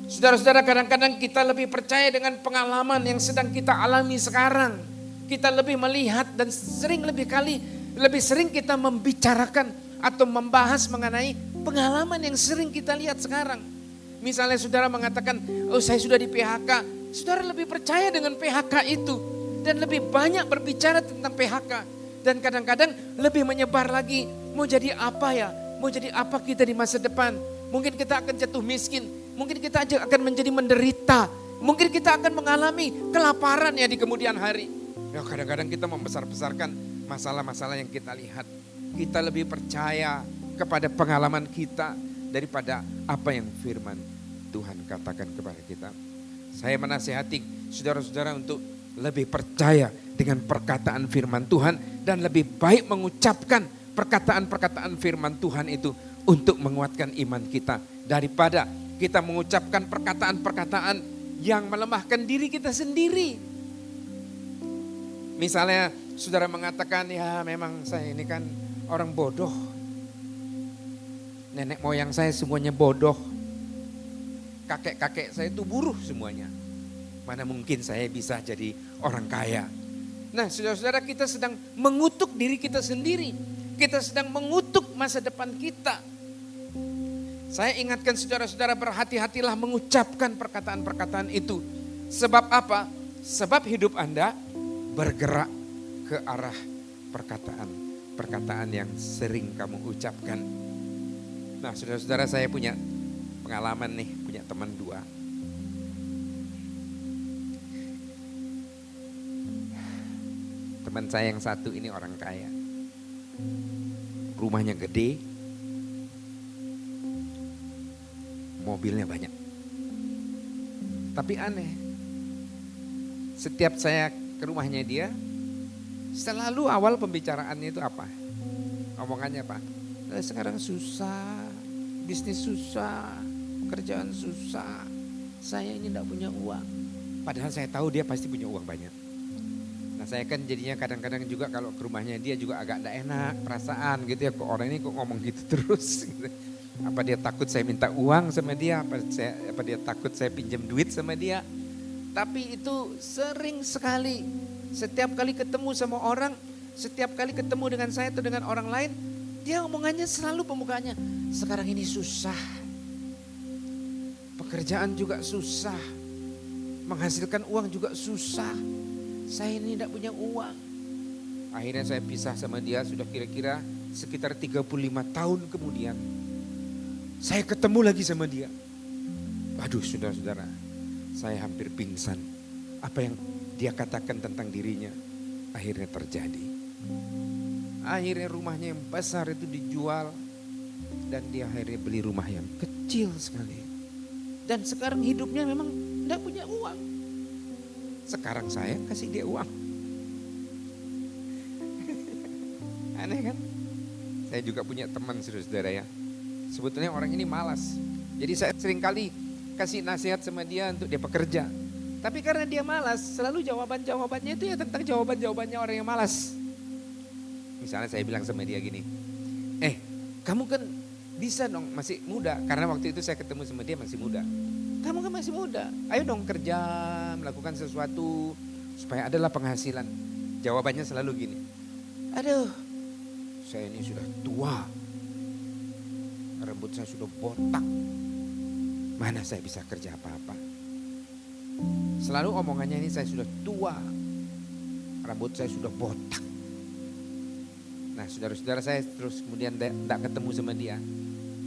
Saudara-saudara, kadang-kadang kita lebih percaya dengan pengalaman yang sedang kita alami sekarang. Kita lebih melihat dan lebih sering kita membicarakan atau membahas mengenai pengalaman yang sering kita lihat sekarang. Misalnya saudara mengatakan, oh saya sudah di PHK. Saudara lebih percaya dengan PHK itu. Dan lebih banyak berbicara tentang PHK. Dan kadang-kadang lebih menyebar lagi, mau jadi apa ya? Mau jadi apa kita di masa depan? Mungkin kita akan jatuh miskin. Mungkin kita akan menjadi menderita. Mungkin kita akan mengalami kelaparan ya di kemudian hari. Ya kadang-kadang kita membesar-besarkan masalah-masalah yang kita lihat. Kita lebih percaya kepada pengalaman kita daripada apa yang firman Tuhan katakan kepada kita. Saya menasihati saudara-saudara untuk lebih percaya dengan perkataan firman Tuhan dan lebih baik mengucapkan perkataan-perkataan firman Tuhan itu untuk menguatkan iman kita daripada kita mengucapkan perkataan-perkataan yang melemahkan diri kita sendiri. Misalnya saudara mengatakan, ya memang saya ini kan orang bodoh. Nenek moyang saya semuanya bodoh. Kakek-kakek saya itu buruh semuanya. Mana mungkin saya bisa jadi orang kaya. Nah saudara-saudara, kita sedang mengutuk diri kita sendiri. Kita sedang mengutuk masa depan kita. Saya ingatkan saudara-saudara, berhati-hatilah mengucapkan perkataan-perkataan itu. Sebab apa? Sebab hidup Anda bergerak ke arah perkataan yang sering kamu ucapkan. Nah saudara-saudara, saya punya pengalaman nih, punya teman 2. Teman saya yang satu ini orang kaya. Rumahnya gede, mobilnya banyak. Tapi aneh, setiap saya ke rumahnya dia, selalu awal pembicaraannya itu apa? Omongannya apa? Sekarang susah, bisnis susah, kerjaan susah, saya ini tidak punya uang. Padahal saya tahu dia pasti punya uang banyak. Nah saya kan jadinya kadang-kadang juga kalau ke rumahnya dia juga agak tidak enak perasaan gitu ya. Kok orang ini kok ngomong gitu terus gitu. Apa dia takut saya minta uang sama dia, apa dia takut saya pinjam duit sama dia. Tapi itu sering sekali, setiap kali ketemu sama orang, setiap kali ketemu dengan saya atau dengan orang lain, dia omongannya selalu pembukaannya, sekarang ini susah, pekerjaan juga susah, menghasilkan uang juga susah, saya ini tidak punya uang. Akhirnya saya pisah sama dia sudah kira-kira sekitar 35 tahun kemudian. Saya ketemu lagi sama dia. Waduh saudara-saudara, saya hampir pingsan. Apa yang dia katakan tentang dirinya akhirnya terjadi. Akhirnya rumahnya yang besar itu dijual dan dia akhirnya beli rumah yang kecil sekali. Dan sekarang hidupnya memang tidak punya uang. Sekarang saya kasih dia uang. Aneh kan? Saya juga punya teman saudara-saudara ya. Sebetulnya orang ini malas. Jadi saya sering kali kasih nasihat sama dia untuk dia bekerja. Tapi karena dia malas, selalu jawaban-jawabannya itu ya tentang jawaban-jawabannya orang yang malas. Misalnya saya bilang sama dia gini, kamu kan bisa dong, masih muda. Karena waktu itu saya ketemu sama dia masih muda. Kamu kan masih muda, ayo dong kerja, melakukan sesuatu supaya adalah penghasilan. Jawabannya selalu gini, aduh saya ini sudah tua, rambut saya sudah botak, mana saya bisa kerja apa-apa. Selalu omongannya ini, saya sudah tua, rambut saya sudah botak. Nah saudara-saudara, saya terus kemudian tidak ketemu sama dia.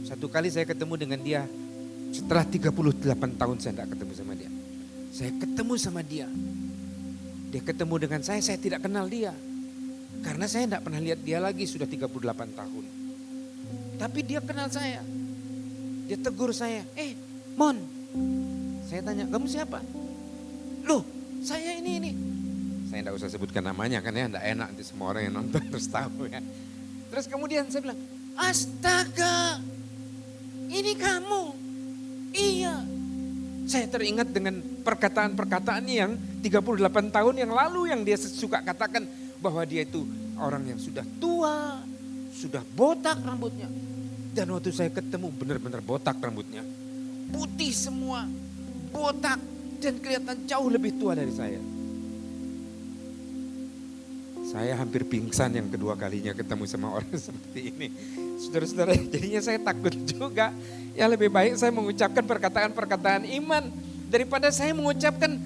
Satu kali saya ketemu dengan dia, setelah 38 tahun saya tidak ketemu sama dia. Saya ketemu sama dia. Dia ketemu dengan saya tidak kenal dia. Karena saya tidak pernah lihat dia lagi sudah 38 tahun. Tapi dia kenal saya. Dia tegur saya, Mon. Saya tanya, kamu siapa? Loh, saya ini. Saya tidak usah sebutkan namanya kan ya, tidak enak nanti semua orang yang nonton terus tahu ya. Terus kemudian saya bilang, astaga, ini kamu. Iya. Saya teringat dengan perkataan-perkataan yang 38 tahun yang lalu yang dia suka katakan bahwa dia itu orang yang sudah tua, sudah botak rambutnya. Dan waktu saya ketemu benar-benar botak rambutnya. Putih semua, botak dan kelihatan jauh lebih tua dari saya. Saya hampir pingsan yang kedua kalinya ketemu sama orang seperti ini. Saudara-saudara, jadinya saya takut juga. Ya lebih baik saya mengucapkan perkataan-perkataan iman daripada saya mengucapkan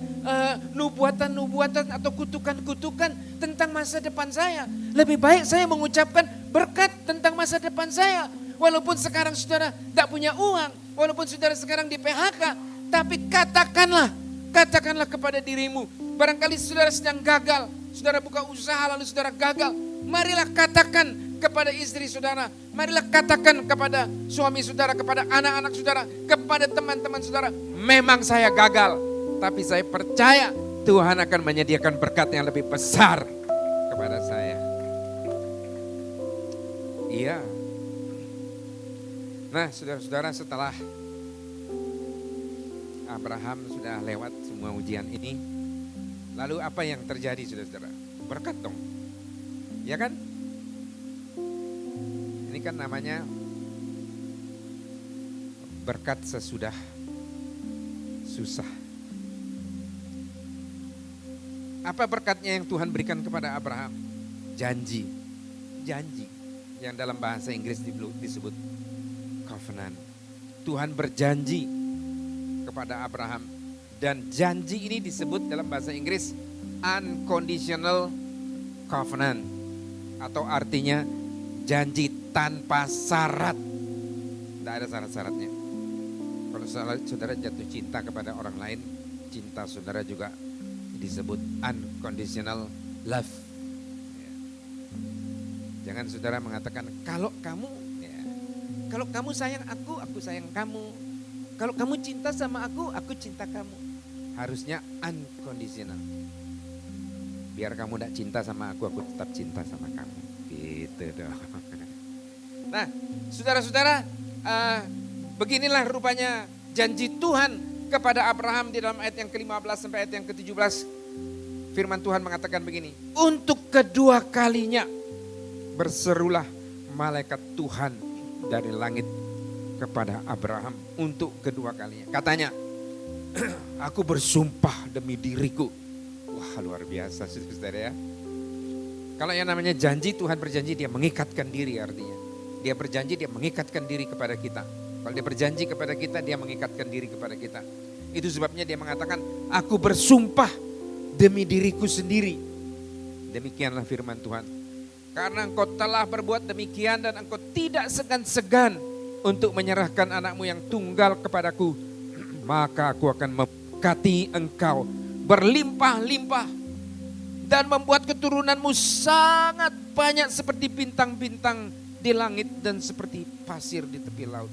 nubuatan-nubuatan atau kutukan-kutukan tentang masa depan saya. Lebih baik saya mengucapkan berkat tentang masa depan saya. Walaupun sekarang saudara tidak punya uang, walaupun saudara sekarang di PHK, tapi katakanlah kepada dirimu. Barangkali saudara sedang gagal, saudara buka usaha lalu saudara gagal. Marilah katakan kepada istri saudara, marilah katakan kepada suami saudara, kepada anak-anak saudara, kepada teman-teman saudara, memang saya gagal, tapi saya percaya Tuhan akan menyediakan berkat yang lebih besar kepada saya. Iya. Nah, saudara-saudara, setelah Abraham sudah lewat semua ujian ini, lalu apa yang terjadi, saudara-saudara? Berkat dong, ya kan? Ini kan namanya berkat sesudah susah. Apa berkatnya yang Tuhan berikan kepada Abraham? Janji. Janji yang dalam bahasa Inggris disebut covenant. Tuhan berjanji kepada Abraham, dan janji ini disebut dalam bahasa Inggris unconditional covenant, atau artinya janji tanpa syarat. Tidak ada syarat-syaratnya. Kalau saudara jatuh cinta kepada orang lain, cinta saudara juga disebut unconditional love. Jangan saudara mengatakan kalau kamu sayang aku sayang kamu. Kalau kamu cinta sama aku cinta kamu. Harusnya unconditional. Biar kamu tidak cinta sama aku tetap cinta sama kamu. Gitu dong. Nah, saudara-saudara, beginilah rupanya janji Tuhan kepada Abraham di dalam ayat yang ke-15 sampai ayat yang ke-17. Firman Tuhan mengatakan begini, untuk kedua kalinya berserulah malaikat Tuhan dari langit kepada Abraham untuk kedua kalinya. Katanya, aku bersumpah demi diriku. Wah, luar biasa saudara ya. Kalau yang namanya janji, Tuhan berjanji, dia mengikatkan diri artinya. Dia berjanji, dia mengikatkan diri kepada kita. Kalau dia berjanji kepada kita, dia mengikatkan diri kepada kita. Itu sebabnya dia mengatakan, aku bersumpah demi diriku sendiri. Demikianlah firman Tuhan. Karena engkau telah berbuat demikian dan engkau tidak segan-segan untuk menyerahkan anakmu yang tunggal kepadaku, maka aku akan memberkati engkau berlimpah-limpah dan membuat keturunanmu sangat banyak seperti bintang-bintang di langit dan seperti pasir di tepi laut.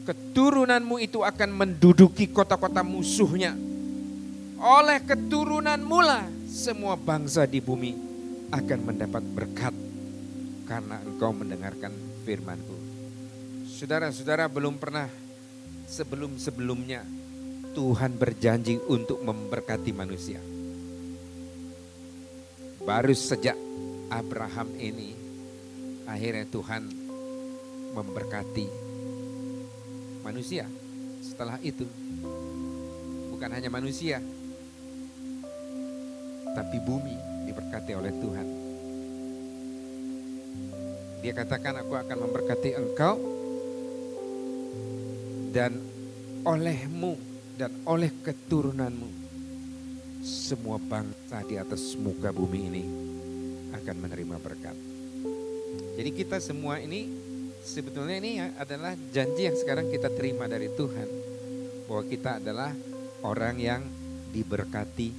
Keturunanmu itu akan menduduki kota-kota musuhnya. Oleh keturunanmu lah semua bangsa di bumi akan mendapat berkat karena engkau mendengarkan firman-Ku. Saudara-saudara, belum pernah sebelum-sebelumnya Tuhan berjanji untuk memberkati manusia. Baru sejak Abraham ini akhirnya Tuhan memberkati manusia. Setelah itu bukan hanya manusia, tapi bumi diberkati oleh Tuhan. Dia katakan, aku akan memberkati engkau dan olehmu dan oleh keturunanmu semua bangsa di atas muka bumi ini akan menerima berkat. Jadi kita semua ini sebetulnya ini adalah janji yang sekarang kita terima dari Tuhan, bahwa kita adalah orang yang diberkati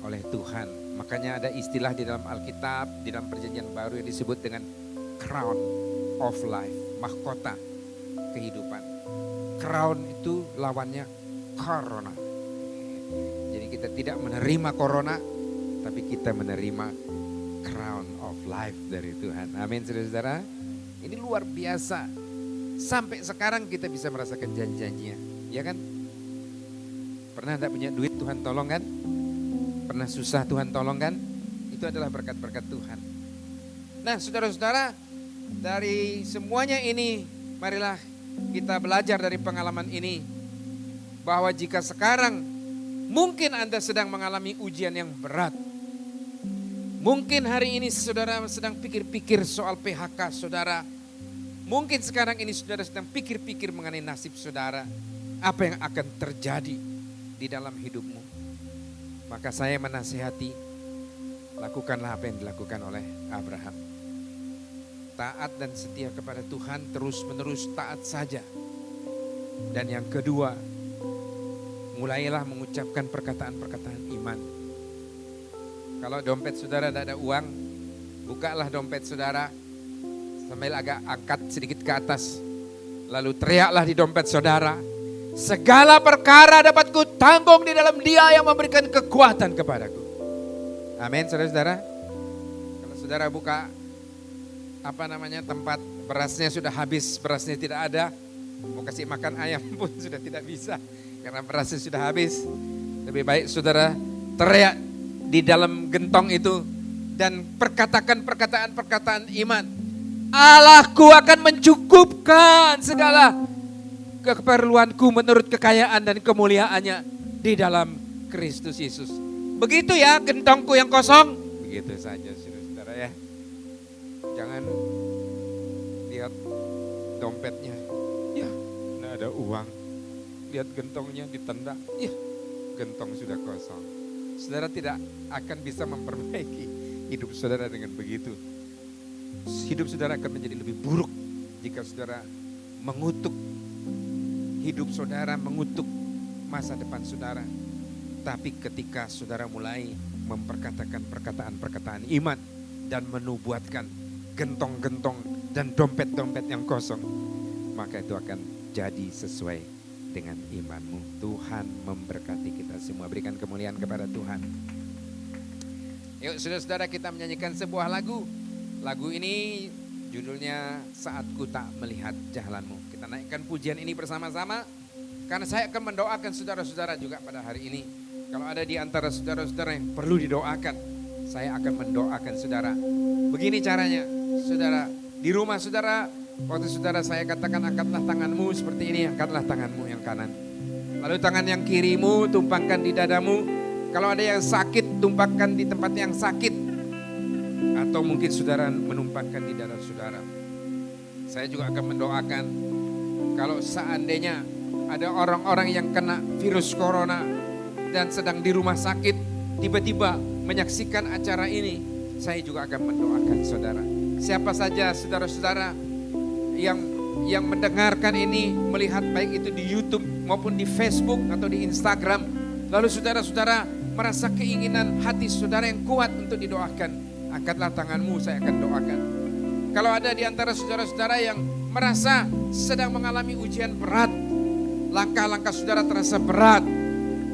oleh Tuhan. Makanya ada istilah di dalam Alkitab, di dalam Perjanjian Baru yang disebut dengan crown of life, mahkota kehidupan. Crown itu lawannya corona. Jadi kita tidak menerima corona, tapi kita menerima crown of life dari Tuhan. Amin, saudara-saudara. Ini luar biasa. Sampai sekarang kita bisa merasakan janji-janjinya, ya kan? Pernah tidak punya duit, Tuhan tolong kan? Pernah susah, Tuhan tolong kan? Itu adalah berkat-berkat Tuhan. Nah, saudara-saudara, dari semuanya ini, marilah kita belajar dari pengalaman ini, bahwa jika sekarang mungkin Anda sedang mengalami ujian yang berat, mungkin hari ini saudara sedang pikir-pikir soal PHK saudara, mungkin sekarang ini saudara sedang pikir-pikir mengenai nasib saudara, apa yang akan terjadi di dalam hidupmu. Maka saya menasihati, lakukanlah apa yang dilakukan oleh Abraham. Taat dan setia kepada Tuhan, terus-menerus taat saja. Dan yang kedua, mulailah mengucapkan perkataan-perkataan iman. Kalau dompet saudara tidak ada uang, bukalah dompet saudara sambil agak angkat sedikit ke atas. Lalu teriaklah di dompet saudara, segala perkara dapat ku tanggung di dalam Dia yang memberikan kekuatan kepadaku. Amin, saudara-saudara. Kalau saudara buka tempat Berasnya sudah habis, berasnya tidak ada. Mau kasih makan ayam pun sudah tidak bisa karena berasnya sudah habis. Lebih baik saudara teriak di dalam gentong itu dan perkatakan perkataan-perkataan iman. Allahku akan mencukupkan segala keperluanku menurut kekayaan dan kemuliaannya di dalam Kristus Yesus. Begitu ya gentongku yang kosong. Begitu saja saudara ya. Jangan lihat dompetnya. Ya, tidak ada uang. Lihat gentongnya ditendang. Ya, gentong sudah kosong. Saudara tidak akan bisa memperbaiki hidup saudara dengan begitu. Hidup saudara akan menjadi lebih buruk jika saudara mengutuk hidup saudara, mengutuk masa depan saudara. Tapi ketika saudara mulai memperkatakan perkataan-perkataan iman dan menubuatkan gentong-gentong dan dompet-dompet yang kosong, maka itu akan jadi sesuai dengan imanmu. Tuhan memberkati kita semua. Berikan kemuliaan kepada Tuhan. Yuk saudara-saudara, kita menyanyikan sebuah lagu. Lagu ini judulnya Saat Ku Tak Melihat Jalanmu. Kita naikkan pujian ini bersama-sama. Karena saya akan mendoakan saudara-saudara juga pada hari ini. Kalau ada di antara saudara-saudara yang perlu didoakan, saya akan mendoakan saudara. Begini caranya, saudara. Di rumah saudara, waktu saudara saya katakan angkatlah tanganmu seperti ini, angkatlah tanganmu yang kanan. Lalu tangan yang kirimu tumpangkan di dadamu. Kalau ada yang sakit, tumpangkan di tempat yang sakit. Atau mungkin saudara menumpangkan di dada saudara. Saya juga akan mendoakan kalau seandainya ada orang-orang yang kena virus corona dan sedang di rumah sakit, tiba-tiba menyaksikan acara ini, saya juga akan mendoakan saudara. Siapa saja saudara-saudara yang mendengarkan ini, melihat baik itu di YouTube maupun di Facebook atau di Instagram, lalu saudara-saudara merasa keinginan hati saudara yang kuat untuk didoakan, angkatlah tanganmu, saya akan doakan. Kalau ada di antara saudara-saudara yang merasa sedang mengalami ujian berat, langkah-langkah saudara terasa berat,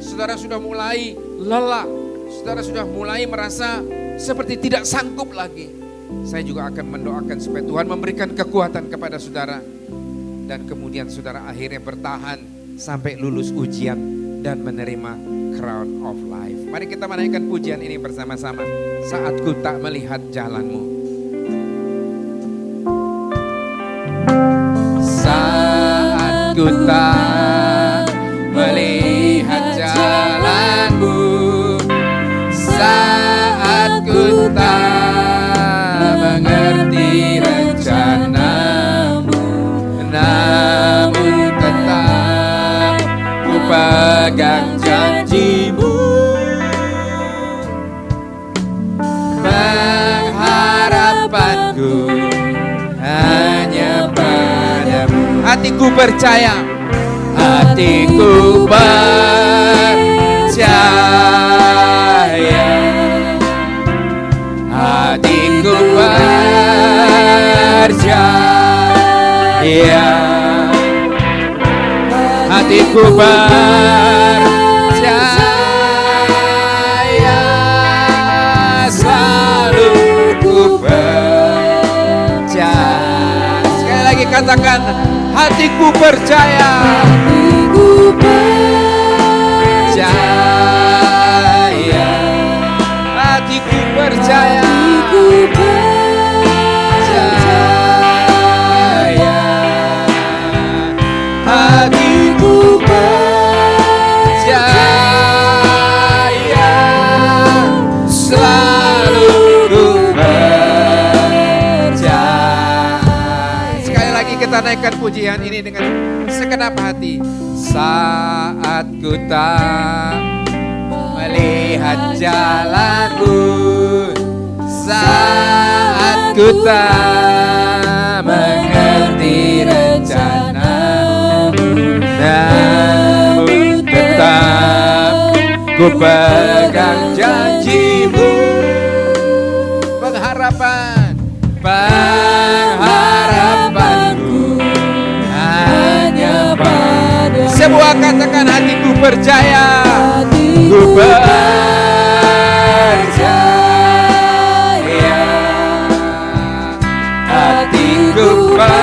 saudara sudah mulai lelah, saudara sudah mulai merasa seperti tidak sanggup lagi, saya juga akan mendoakan supaya Tuhan memberikan kekuatan kepada saudara. Dan kemudian saudara akhirnya bertahan sampai lulus ujian dan menerima crown of life. Mari kita menaikkan pujian ini bersama-sama. Saat Ku Tak Melihat Jalanmu. Saat ku tak melihat jalanmu, saat ku tak mengerti rencanamu, namun tetap ku pegang janjimu, pengharapanku hanya padamu. Hatiku percaya, hatiku percaya, hatiku percaya, hatiku percaya, selalu ku percaya. Sekali lagi katakan, hatiku percaya, hatiku percaya, hatiku percaya, hatiku percaya, hatiku percaya, selalu ku percaya. Sekali lagi kita naikkan pujian ini dengan segenap hati. Saat ku tak melihat jalanmu, saat ku tak mengerti rencanamu, namun tetap ku pegang janjimu, pengharapan, pengharapanku hanya padamu. Semua katakan, hatiku percaya, ku percaya, hatiku percaya,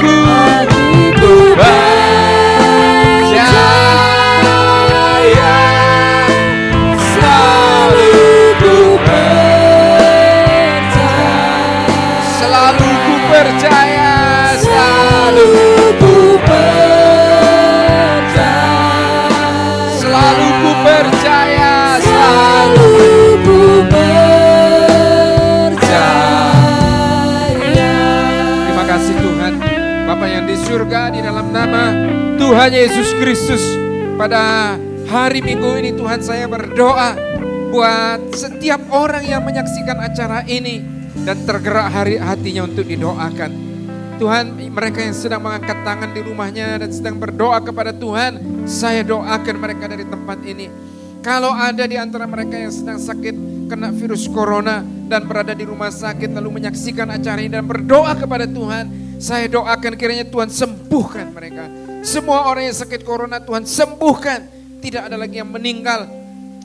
hatiku percaya, selalu ku percaya, selalu ku percaya, selalu ku percaya, selalu ku percaya. Terima kasih Tuhan, Bapa yang di surga, di dalam nama Tuhan Yesus Kristus, pada hari Minggu ini Tuhan saya berdoa buat setiap orang yang menyaksikan acara ini dan tergerak hatinya untuk didoakan. Tuhan, mereka yang sedang mengangkat tangan di rumahnya dan sedang berdoa kepada Tuhan, saya doakan mereka dari tempat ini. Kalau ada di antara mereka yang sedang sakit kena virus corona dan berada di rumah sakit lalu menyaksikan acara ini dan berdoa kepada Tuhan, saya doakan kiranya Tuhan sembuhkan mereka. Semua orang yang sakit corona Tuhan sembuhkan. Tidak ada lagi yang meninggal.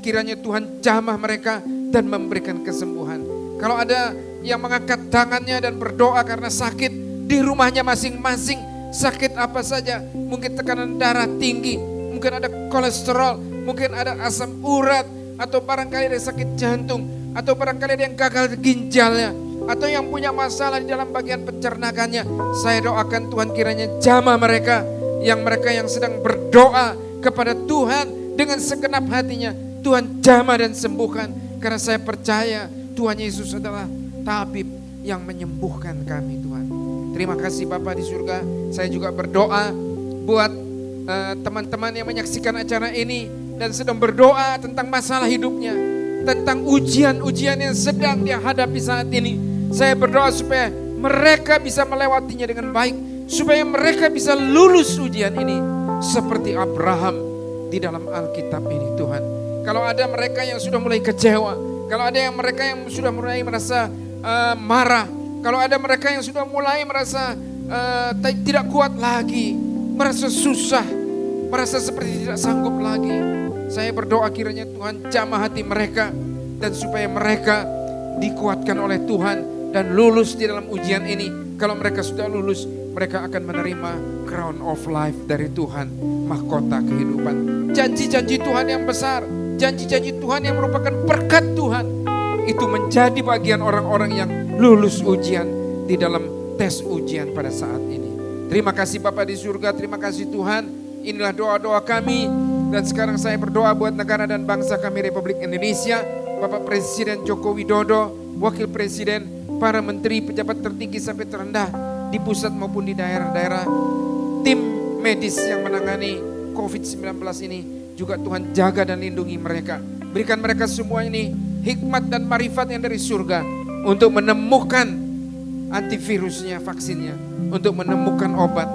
Kiranya Tuhan jamah mereka dan memberikan kesembuhan. Kalau ada yang mengangkat tangannya dan berdoa karena sakit di rumahnya masing-masing, sakit apa saja, mungkin tekanan darah tinggi, mungkin ada kolesterol, mungkin ada asam urat, atau barangkali ada sakit jantung, atau barangkali ada yang gagal ginjalnya, atau yang punya masalah di dalam bagian pencernakannya, saya doakan Tuhan kiranya jamah mereka yang sedang berdoa kepada Tuhan dengan segenap hatinya, Tuhan jamah dan sembuhkan, karena saya percaya Tuhan Yesus adalah tabib yang menyembuhkan kami Tuhan. Terima kasih Bapa di surga. Saya juga berdoa buat teman-teman yang menyaksikan acara ini dan sedang berdoa tentang masalah hidupnya, tentang ujian-ujian yang sedang dia hadapi saat ini. Saya berdoa supaya mereka bisa melewatinya dengan baik, supaya mereka bisa lulus ujian ini seperti Abraham di dalam Alkitab ini Tuhan. Kalau ada mereka yang sudah mulai kecewa, kalau ada mereka yang sudah mulai merasa marah, kalau ada mereka yang sudah mulai merasa tidak kuat lagi, merasa susah, merasa seperti tidak sanggup lagi, saya berdoa kiranya Tuhan jamah hati mereka dan supaya mereka dikuatkan oleh Tuhan dan lulus di dalam ujian ini. Kalau mereka sudah lulus, mereka akan menerima crown of life dari Tuhan, mahkota kehidupan. Janji-janji Tuhan yang besar, janji-janji Tuhan yang merupakan berkat Tuhan, itu menjadi bagian orang-orang yang lulus ujian di dalam tes ujian pada saat ini. Terima kasih Bapa di surga, terima kasih Tuhan. Inilah doa-doa kami. Dan sekarang saya berdoa buat negara dan bangsa kami Republik Indonesia, Bapak Presiden Joko Widodo, Wakil Presiden, para menteri, pejabat tertinggi sampai terendah di pusat maupun di daerah-daerah. Tim medis yang menangani COVID-19 ini juga Tuhan jaga dan lindungi mereka. Berikan mereka semua ini hikmat dan marifat yang dari surga untuk menemukan antivirusnya, vaksinnya, untuk menemukan obat,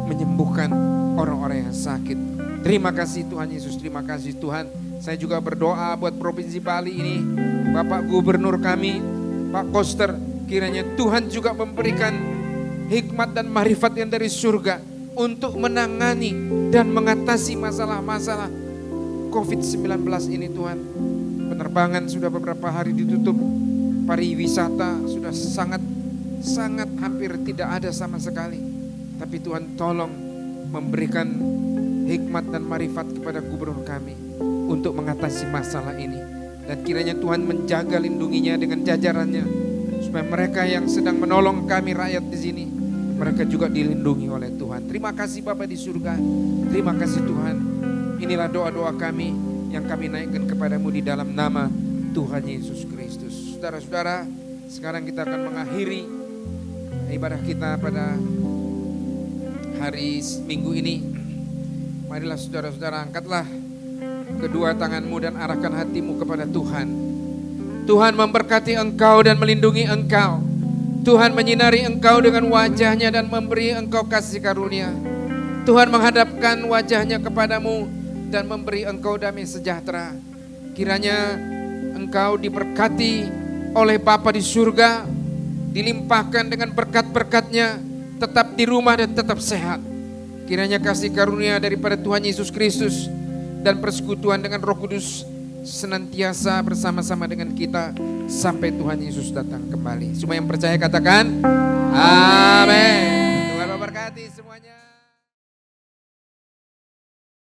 menyembuhkan orang-orang yang sakit. Terima kasih Tuhan Yesus, terima kasih Tuhan. Saya juga berdoa buat Provinsi Bali ini, Bapak Gubernur kami, Pak Koster, kiranya Tuhan juga memberikan hikmat dan marifat yang dari surga untuk menangani dan mengatasi masalah-masalah COVID-19 ini Tuhan. Penerbangan sudah beberapa hari ditutup, pariwisata sudah sangat hampir tidak ada sama sekali. Tapi Tuhan tolong memberikan hikmat dan marifat kepada gubernur kami untuk mengatasi masalah ini. Dan kiranya Tuhan menjaga lindunginya dengan jajarannya, supaya mereka yang sedang menolong kami rakyat di sini, mereka juga dilindungi oleh Tuhan. Terima kasih Bapa di surga, terima kasih Tuhan. Inilah doa-doa kami yang kami naikkan kepadamu di dalam nama Tuhan Yesus Kristus. Saudara-saudara, sekarang kita akan mengakhiri ibadah kita pada hari Minggu ini. Marilah saudara-saudara, angkatlah kedua tanganmu dan arahkan hatimu kepada Tuhan. Tuhan memberkati engkau dan melindungi engkau. Tuhan menyinari engkau dengan wajahnya dan memberi engkau kasih karunia. Tuhan menghadapkan wajahnya kepadamu dan memberi engkau damai sejahtera. Kiranya engkau diberkati oleh Bapa di surga, dilimpahkan dengan berkat-berkatnya, tetap di rumah dan tetap sehat. Kiranya kasih karunia daripada Tuhan Yesus Kristus dan persekutuan dengan Roh Kudus senantiasa bersama-sama dengan kita sampai Tuhan Yesus datang kembali. Semua yang percaya katakan amin. Tuhan memberkati. diberkati semuanya.